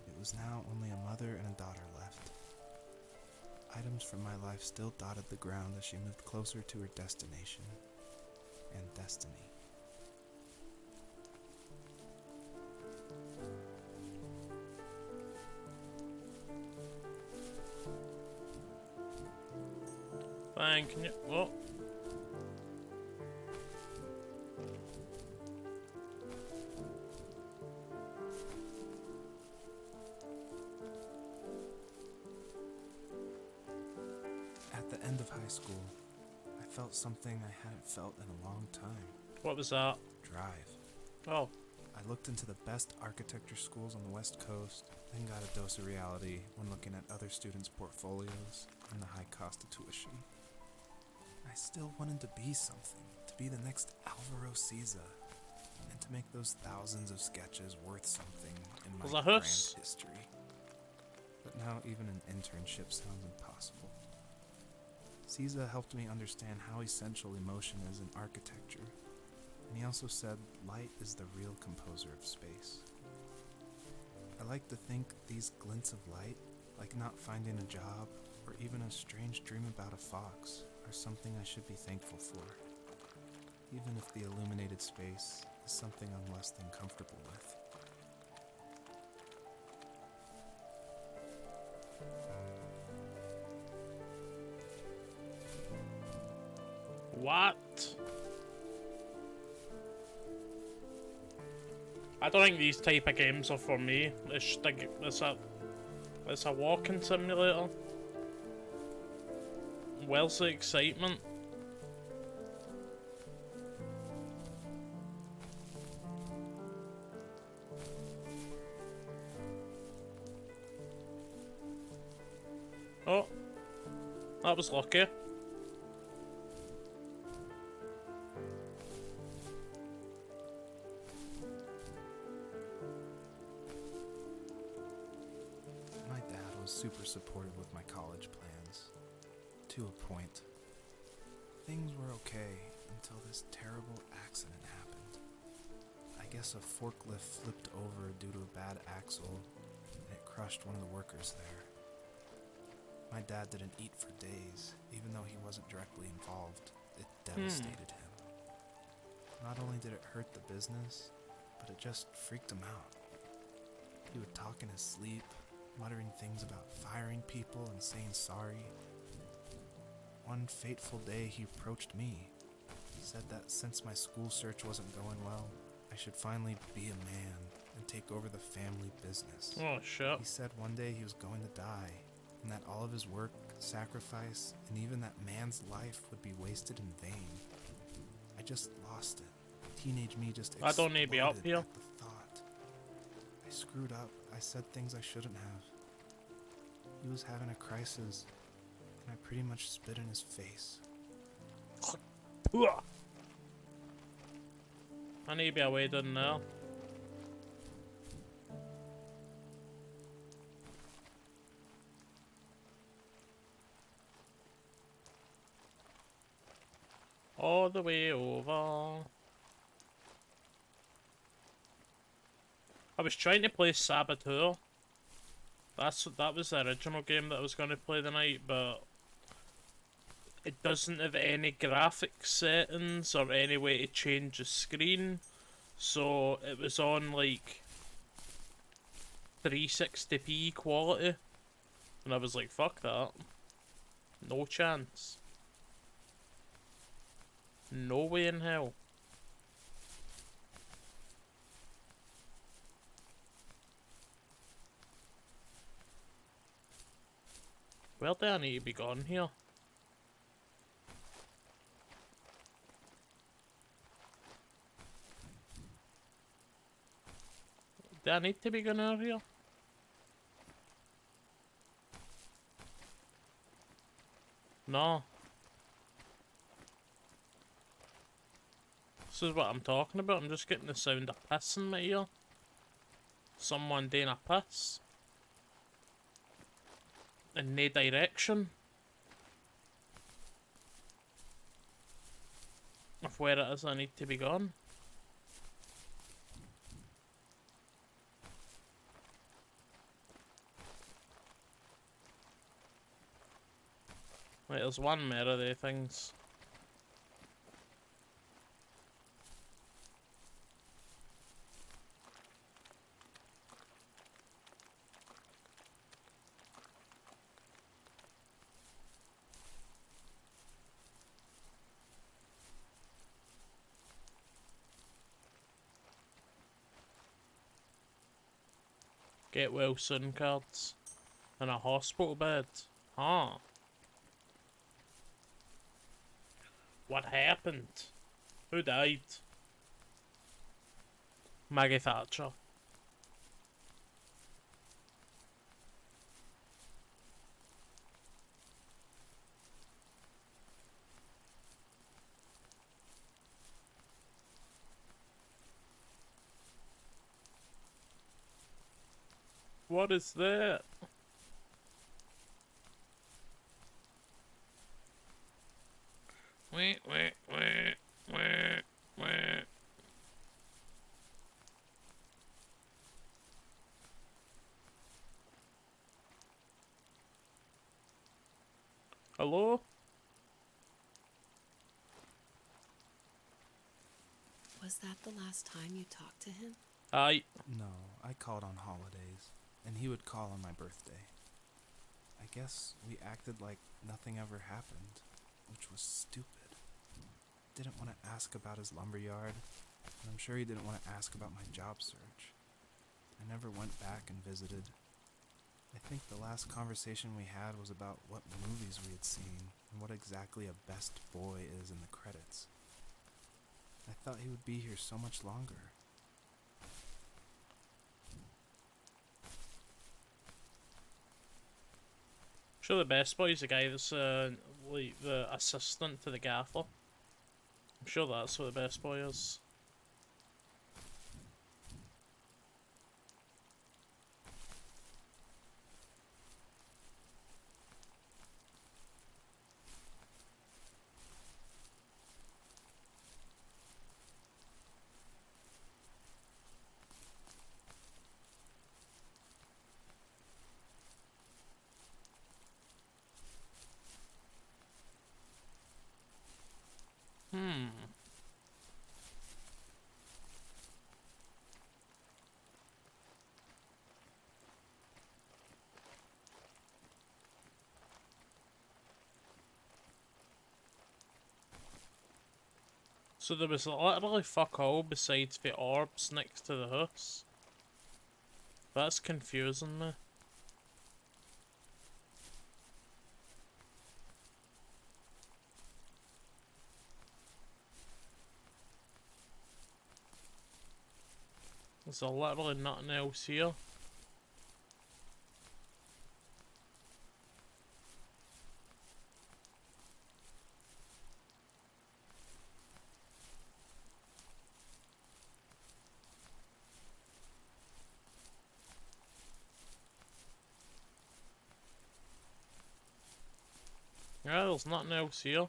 It was now only a mother and a daughter left. Items from my life still dotted the ground as she moved closer to her destination and destiny. Fine, can you... What? At the end of high school, I felt something I hadn't felt in a long time. What was that? Drive. Oh. I looked into the best architecture schools on the West Coast, then got a dose of reality when looking at other students' portfolios and the high cost of tuition. I still wanted to be something, to be the next Alvaro Siza, and to make those thousands of sketches worth something in my Was grand a huss? history. But now even an internship sounds impossible. Siza helped me understand how essential emotion is in architecture, and he also said light is the real composer of space. I like to think these glints of light, like not finding a job or even a strange dream about a fox, are something I should be thankful for, even if the illuminated space is something I'm less than comfortable with. What? I don't think these type of games are for me. It's a walking simulator. Where's the excitement? Oh, that was lucky. My dad was super supportive with my college plans, to a point. Things were okay until this terrible accident happened. I guess a forklift flipped over due to a bad axle, and it crushed one of the workers there. My dad didn't eat for days, even though he wasn't directly involved. It devastated him. Not only did it hurt the business, but it just freaked him out. He would talk in his sleep, muttering things about firing people and saying sorry. One fateful day he approached me, said that since my school search wasn't going well, I should finally be a man and take over the family business. Oh shit. He said one day he was going to die, and that all of his work, sacrifice, and even that man's life would be wasted in vain. I just lost it. Teenage me just I don't need to be up exploded here. at the thought. I screwed up. I said things I shouldn't have. He was having a crisis, and I pretty much spit in his face. I need to be away down there. All the way over. I was trying to play Saboteur. That was the original game that I was going to play tonight, but it doesn't have any graphics settings or any way to change the screen, so it was on like 360p quality, and I was like, fuck that. No chance. No way in hell. Where do I need to be gone here? Do I need to be going out here? No. This is what I'm talking about. I'm just getting the sound of piss in my ear. Someone doing a piss. In no direction. Of where it is I need to be gone. Right, there's one more of the things. Get well soon cards. And a hospital bed. Huh. What happened? Who died? Maggie Thatcher. What is that? Wait. Hello? Was that the last time you talked to him? Aye. No, I called on holidays, and he would call on my birthday. I guess we acted like nothing ever happened, which was stupid. Didn't want to ask about his lumberyard, and I'm sure he didn't want to ask about my job search. I never went back and visited. I think the last conversation we had was about what movies we had seen and what exactly a best boy is in the credits. I thought he would be here so much longer. Sure, the best boy is the guy that's like the assistant to the gaffer. I'm sure that's what the best boy is. So there was literally fuck all besides the orbs next to the house. That's confusing me. There's literally nothing else here. Yeah, there's nothing else here.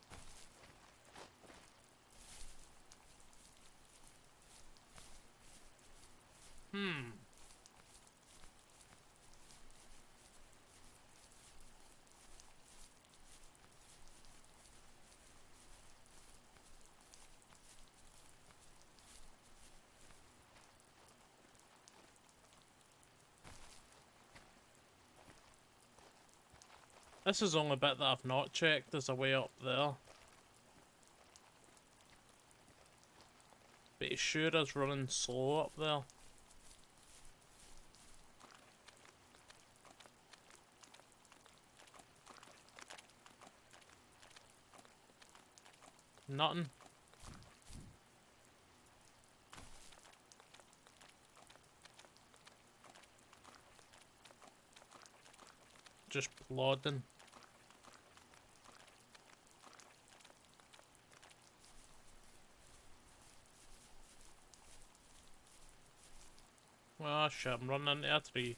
This is the only bit that I've not checked. There's a way up there. But it sure is running slow up there. Nothing. Just plodding. Ah, shit, I'm running into a tree.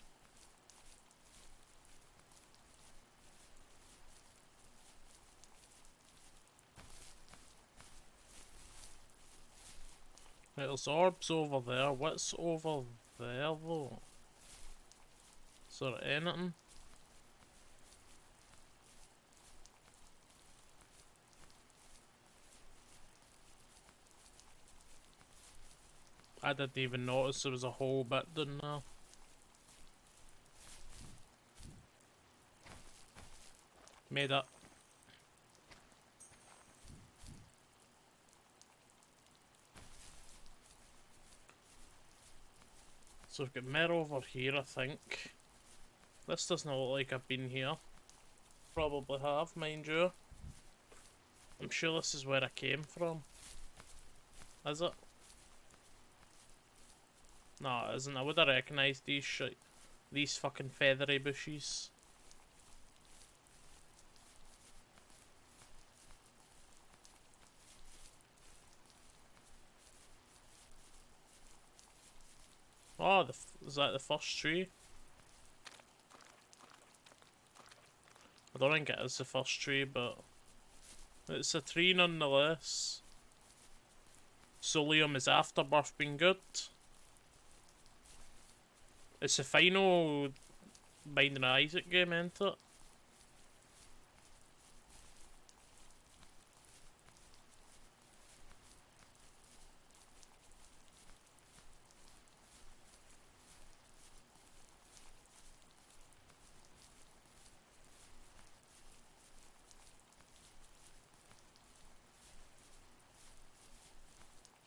Right, there's orbs over there. What's over there, though? Is there anything? I didn't even notice there was a whole bit down there. Made up. So we've got mirror over here, I think. This does not look like I've been here. Probably have, mind you. I'm sure this is where I came from. Is it? No, it isn't. I would have recognised these fucking feathery bushes. Oh, is that the first tree? I don't think it is the first tree, but it's a tree nonetheless. Solium is Afterbirth been good? It's the final Binding of Isaac game, ain't it?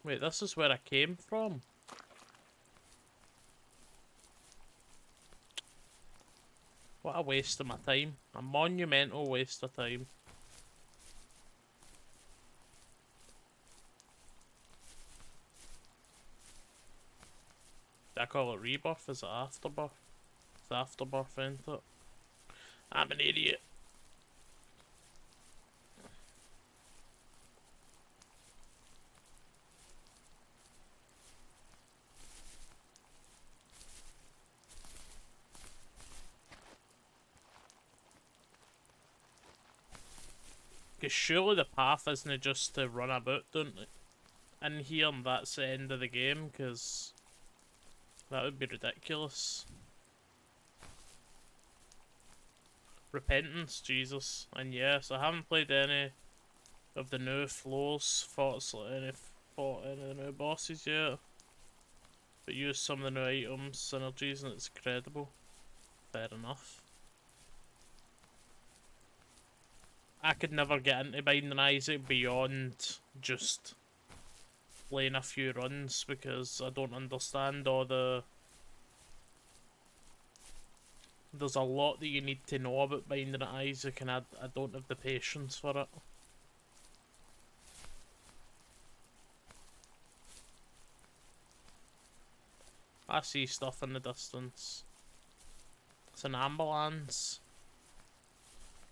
Wait, this is where I came from. What a waste of my time. A monumental waste of time. Did I call it Rebirth? Is it Afterbirth? It's Afterbirth, ain't it? I'm an idiot. Because surely the path isn't just to run about, in here, and that's the end of the game, because that would be ridiculous. Repentance, Jesus. And yes, I haven't played any of the new floors, fought any of the new bosses yet. But used some of the new items, synergies, and it's incredible. Fair enough. I could never get into Binding Isaac beyond just playing a few runs because I don't understand all the... There's a lot that you need to know about Binding Isaac and I don't have the patience for it. I see stuff in the distance. It's an ambulance.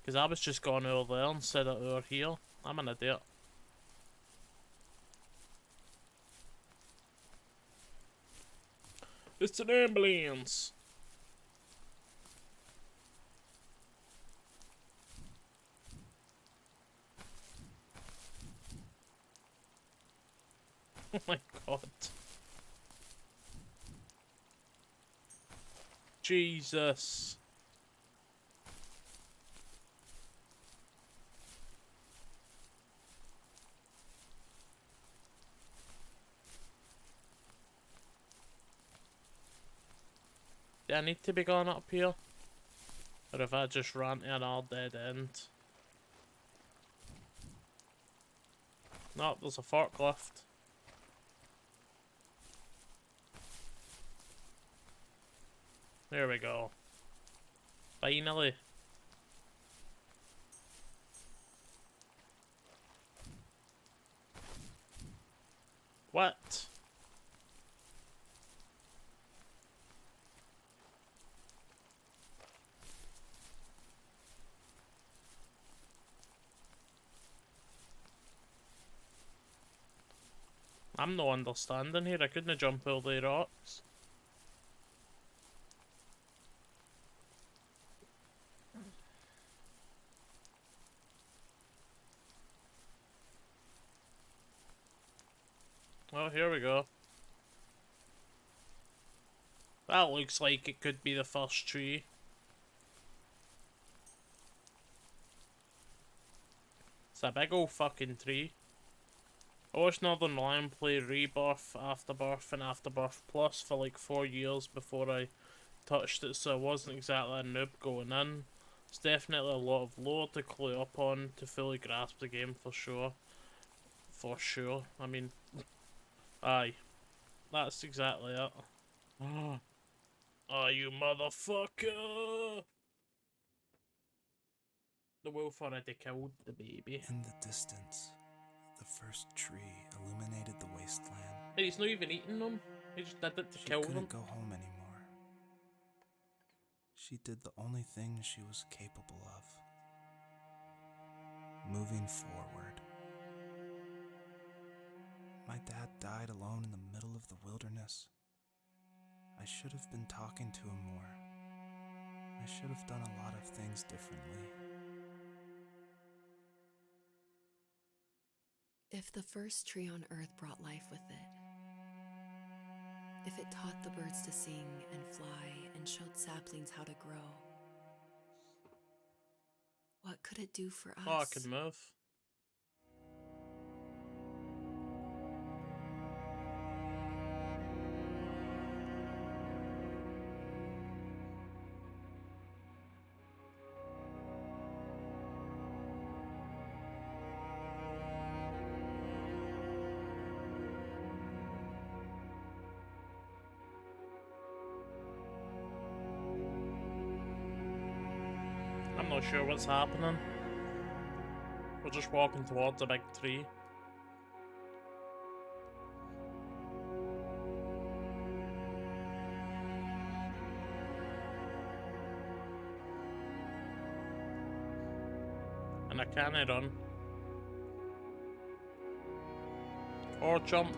Because I was just going over there instead of over here. I'm an idiot. It's an ambulance! Oh my god. Jesus. Do I need to be going up here? Or if I just ran to an all dead end? No, there's a forklift. There we go. Finally. What? I'm no understanding here. I couldn't jump over the rocks. Oh, here we go. That looks like it could be the first tree. It's a big old fucking tree. I watched Northern Lion play Rebirth, Afterbirth, and Afterbirth Plus for like 4 years before I touched it, so I wasn't exactly a noob going in. It's definitely a lot of lore to clue up on to fully grasp the game for sure. For sure. I mean, aye. That's exactly it. Oh, you motherfucker! The wolf already killed the baby. In the distance, the first tree illuminated the wasteland. Hey, he's not even eating them. He just did it to She kill them. couldn't go home anymore. She did the only thing she was capable of. Moving forward. My dad died alone in the middle of the wilderness. I should have been talking to him more. I should have done a lot of things differently. If the first tree on Earth brought life with it, if it taught the birds to sing and fly and showed saplings how to grow, what could it do for us? Oh, I can move. I'm not sure what's happening. We're just walking towards a big tree. And I can't run. Or jump.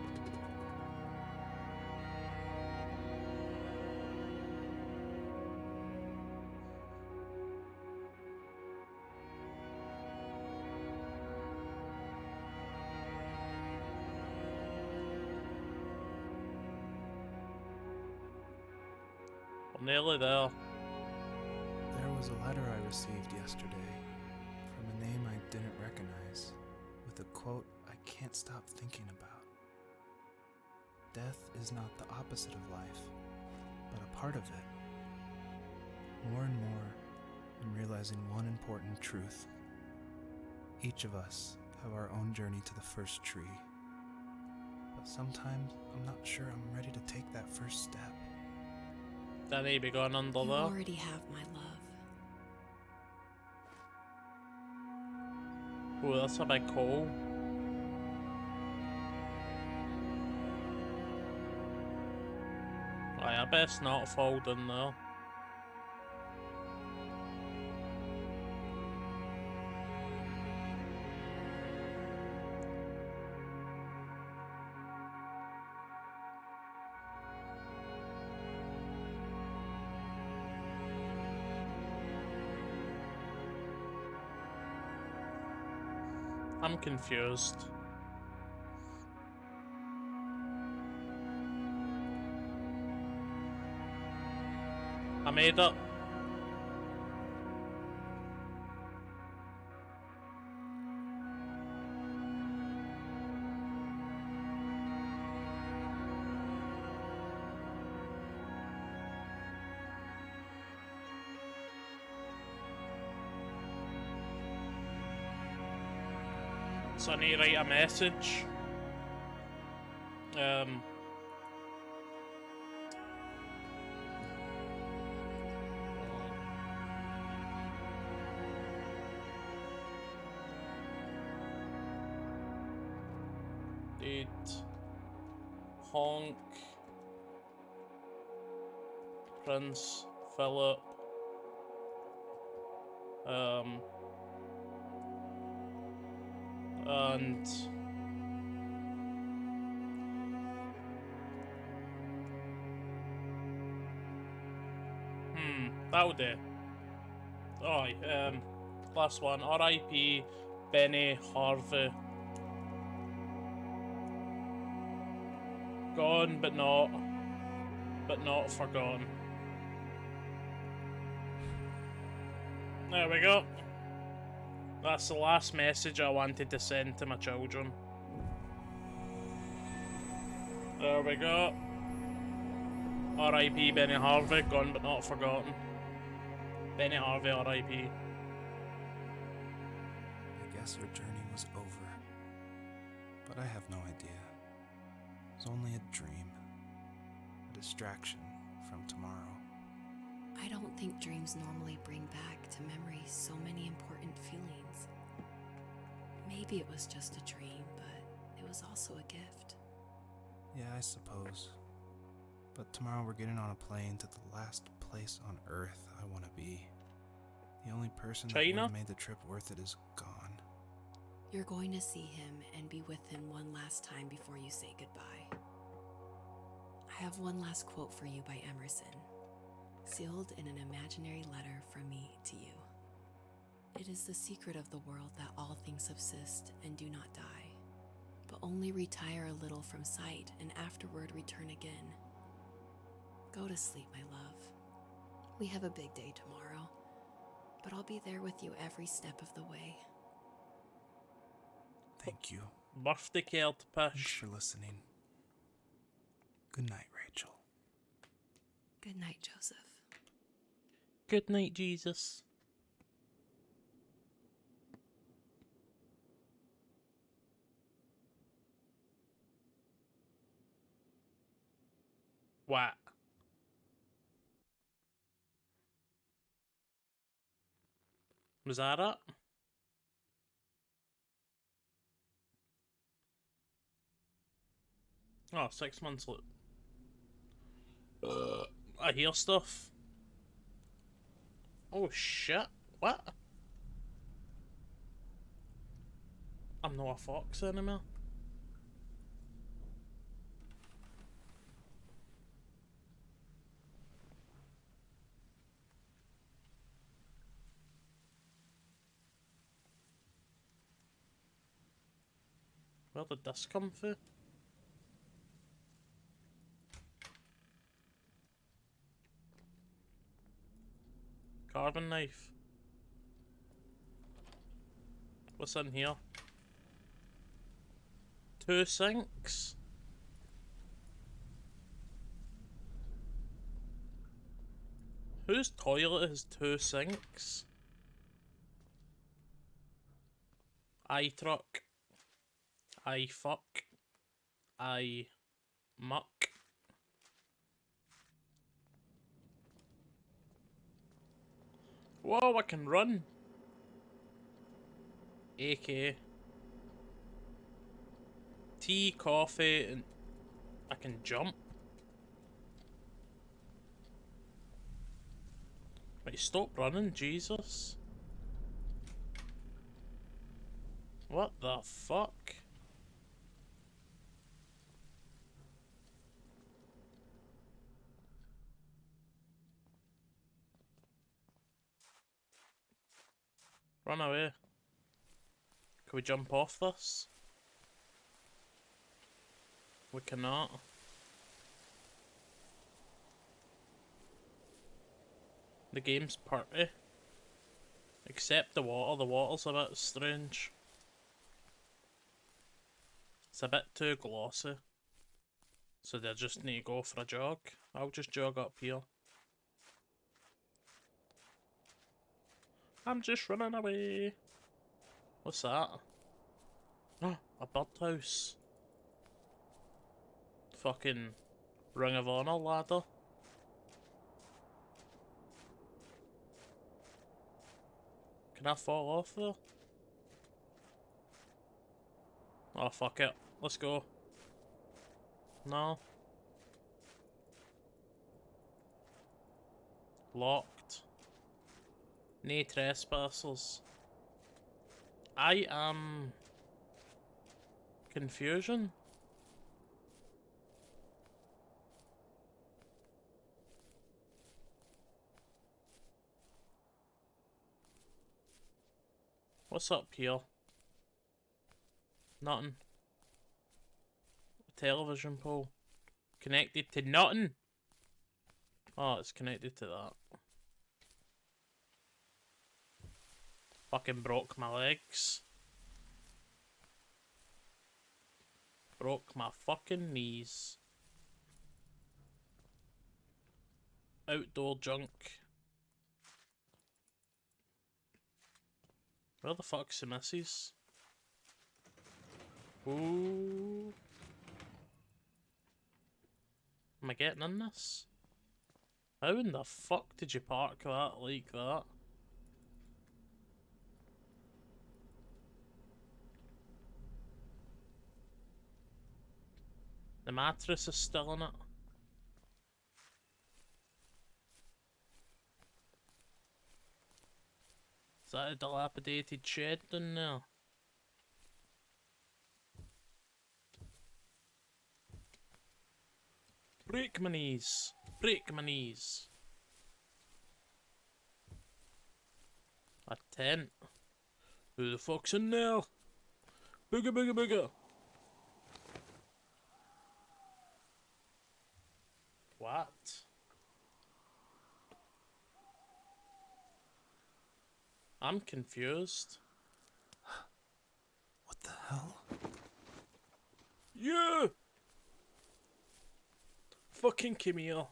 I'm nearly there. There was a letter I received yesterday from a name I didn't recognize, with a quote I can't stop thinking about. Death is not the opposite of life, but a part of it. More and more, I'm realizing one important truth. Each of us have our own journey to the first tree. But sometimes I'm not sure I'm ready to take that first step. That ain't be going under You there. already have my love. Oh, that's a big hole. Aye, I best not fall down there. I'm confused. I made it. So I need to write a message. Date. Honk. Prince Philip. And that'll do. Aye, last one. R.I.P. Benny Harvey. Gone but not forgone. There we go. That's the last message I wanted to send to my children. There we go. R.I.P. Benny Harvey, gone but not forgotten. Benny Harvey, R.I.P. I guess her journey was over. But I have no idea. It was only a dream. A distraction from tomorrow. think dreams normally bring back to memory so many important feelings. Maybe it was just a dream, but it was also a gift. Yeah, I suppose. But tomorrow we're getting on a plane to the last place on Earth I want to be. The only person that would China? have made the trip worth it is gone. You're going to see him and be with him one last time before you say goodbye. I have one last quote for you by Emerson, sealed in an imaginary letter from me to you. It is the secret of the world that all things subsist and do not die, but only retire a little from sight and afterward return again. Go to sleep, my love. We have a big day tomorrow, but I'll be there with you every step of the way. Thank you. Birthday card Thanks pish. for listening. Good night, Rachel. Good night, Joseph. Good night, Jesus. What? Was that it? Oh, 6 months later. I hear stuff. Oh shit. What? I'm not a fox anymore. Where did this come from? Carving knife. What's in here? 2 sinks. Whose toilet has 2 sinks? I truck. I fuck. I muck. Whoa, I can run. AK. Tea, coffee, and I can jump. Wait, stop running, Jesus. What the fuck? Run away. Can we jump off this? We cannot. The game's pretty. Except the water. The water's a bit strange. It's a bit too glossy. So they just need to go for a jog. I'll just jog up here. I'm just running away. What's that? Oh, a birdhouse. Fucking Ring of Honor ladder. Can I fall off there? Oh, fuck it. Let's go. No. Locked. No trespassers. I am... Confusion? What's up here? Nothing. Television pole. Connected to nothing. Oh, it's connected to that. Fucking broke my legs. Broke my fucking knees. Outdoor junk. Where the fuck's the missus? Ooh. Am I getting in this? How in the fuck did you park that like that? The mattress is still in it. Is that a dilapidated shed down there? Break my knees. Break my knees. A tent. Who the fuck's in there? Booga booga booga. What? I'm confused. What the hell? You! Fucking come here.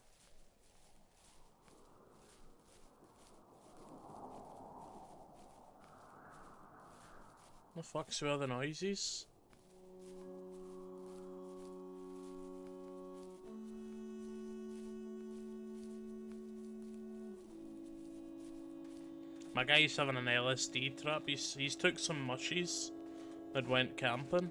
The fuck's where the noises? My guy's having an LSD trip. He's took some mushies and went camping.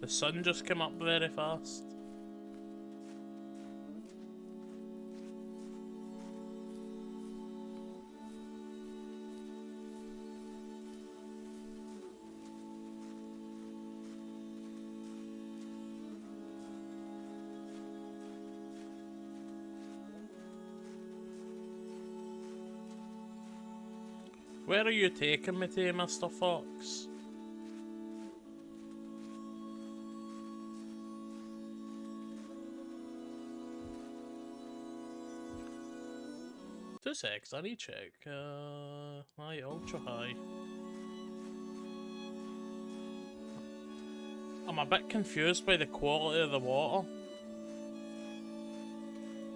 The sun just came up very fast. Where are you taking me to, Mr. Fox? Two secs, I need to check. High, ultra high. I'm a bit confused by the quality of the water.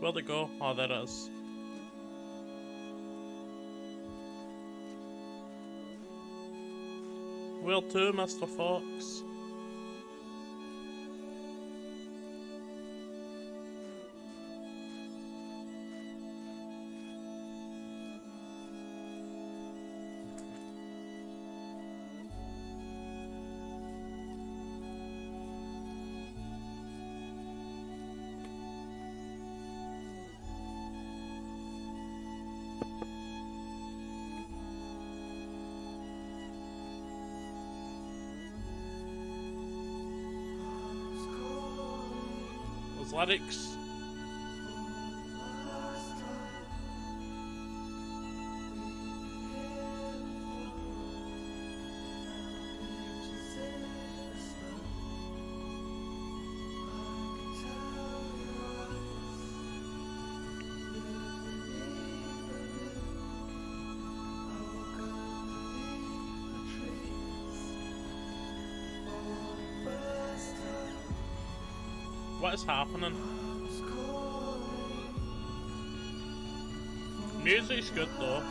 Where'd it go? Oh, there it is. Where to, Mr. Fox? Those lyrics. What is happening? Music's good though.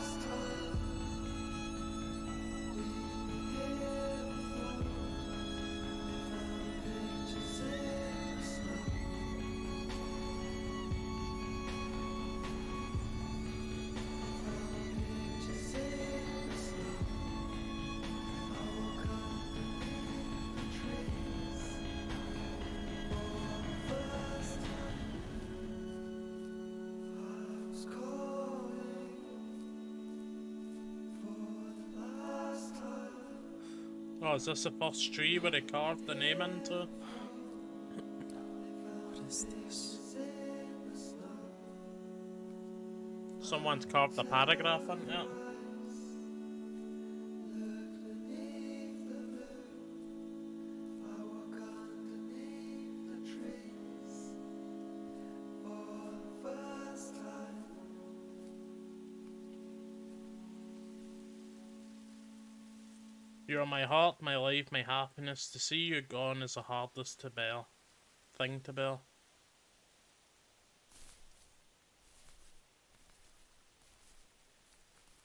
Oh, is this the first tree where they carved the name into? What is this? Someone's carved a paragraph into it. You're my heart, my life, my happiness. To see you gone is the hardest to bear. Thing to bear.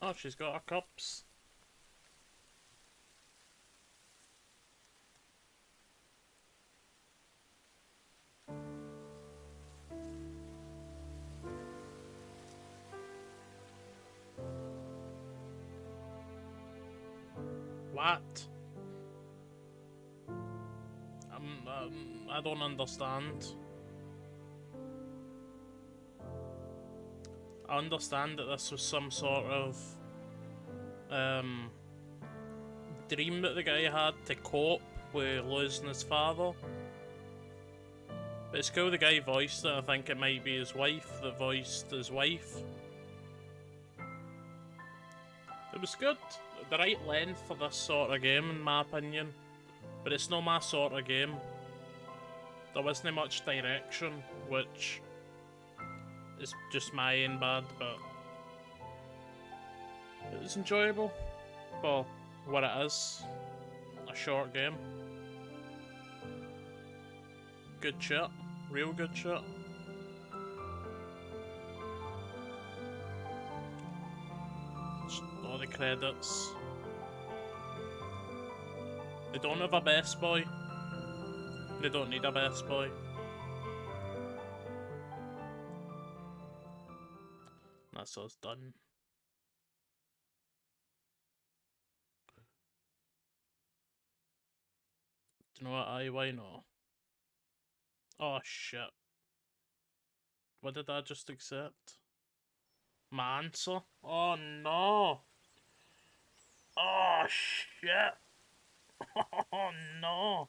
Oh, she's got her cups. What? I don't understand. I understand that this was some sort of dream that the guy had to cope with losing his father. But it's cool the guy voiced it. I think it might be his wife that voiced his wife. It was good. The right length for this sort of game, in my opinion. But it's not my sort of game. There wasn't much direction, which is just my own bad, but it was enjoyable for what it is. A short game. Good shit. Real good shit. All the credits. They don't have a best boy. They don't need a best boy. That's us done. Do you know what? Why not? Oh shit. What did I just accept? My answer? Oh no! Oh shit! Oh no!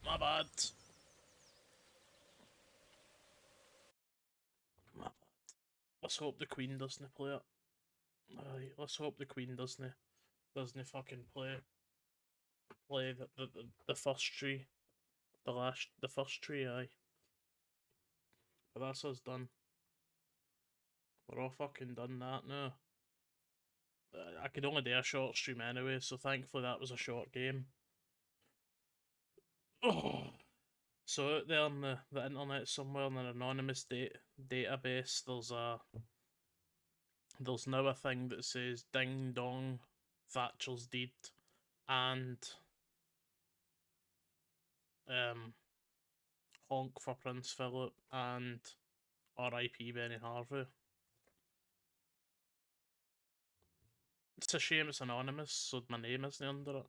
My bad. My bad. Let's hope the Queen doesn't play it. Aye, let's hope the Queen doesn't fucking play the first tree. The first tree, aye. But that's us done. We're all fucking done that now. I could only do a short stream anyway, so thankfully that was a short game. Oh. So out there on the internet somewhere in an anonymous database, there's now a thing that says Ding Dong, Thatcher's Deed, and Honk for Prince Philip, and R.I.P. Benny Harvey. It's a shame it's anonymous, so my name isn't under it.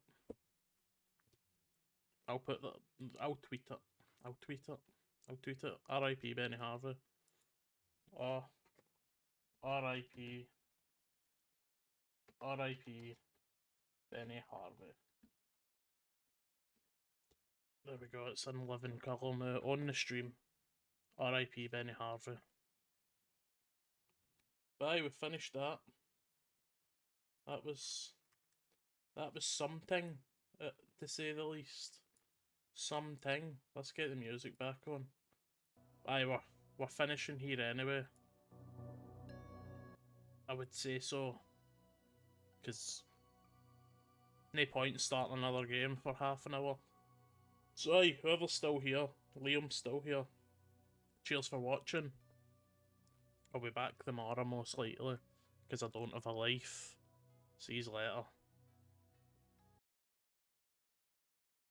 I'll put that. I'll tweet it. I'll tweet it. R.I.P. Benny Harvey. Oh. R.I.P. R.I.P. Benny Harvey. There we go, it's in living colour now on the stream. R.I.P. Benny Harvey. But aye, we finished that. That was something, to say the least. Something. Let's get the music back on. Aye, we're finishing here anyway. I would say so. Because no point starting another game for half an hour. So aye, whoever's still here, Liam's still here. Cheers for watching. I'll be back tomorrow most likely, because I don't have a life. See you later.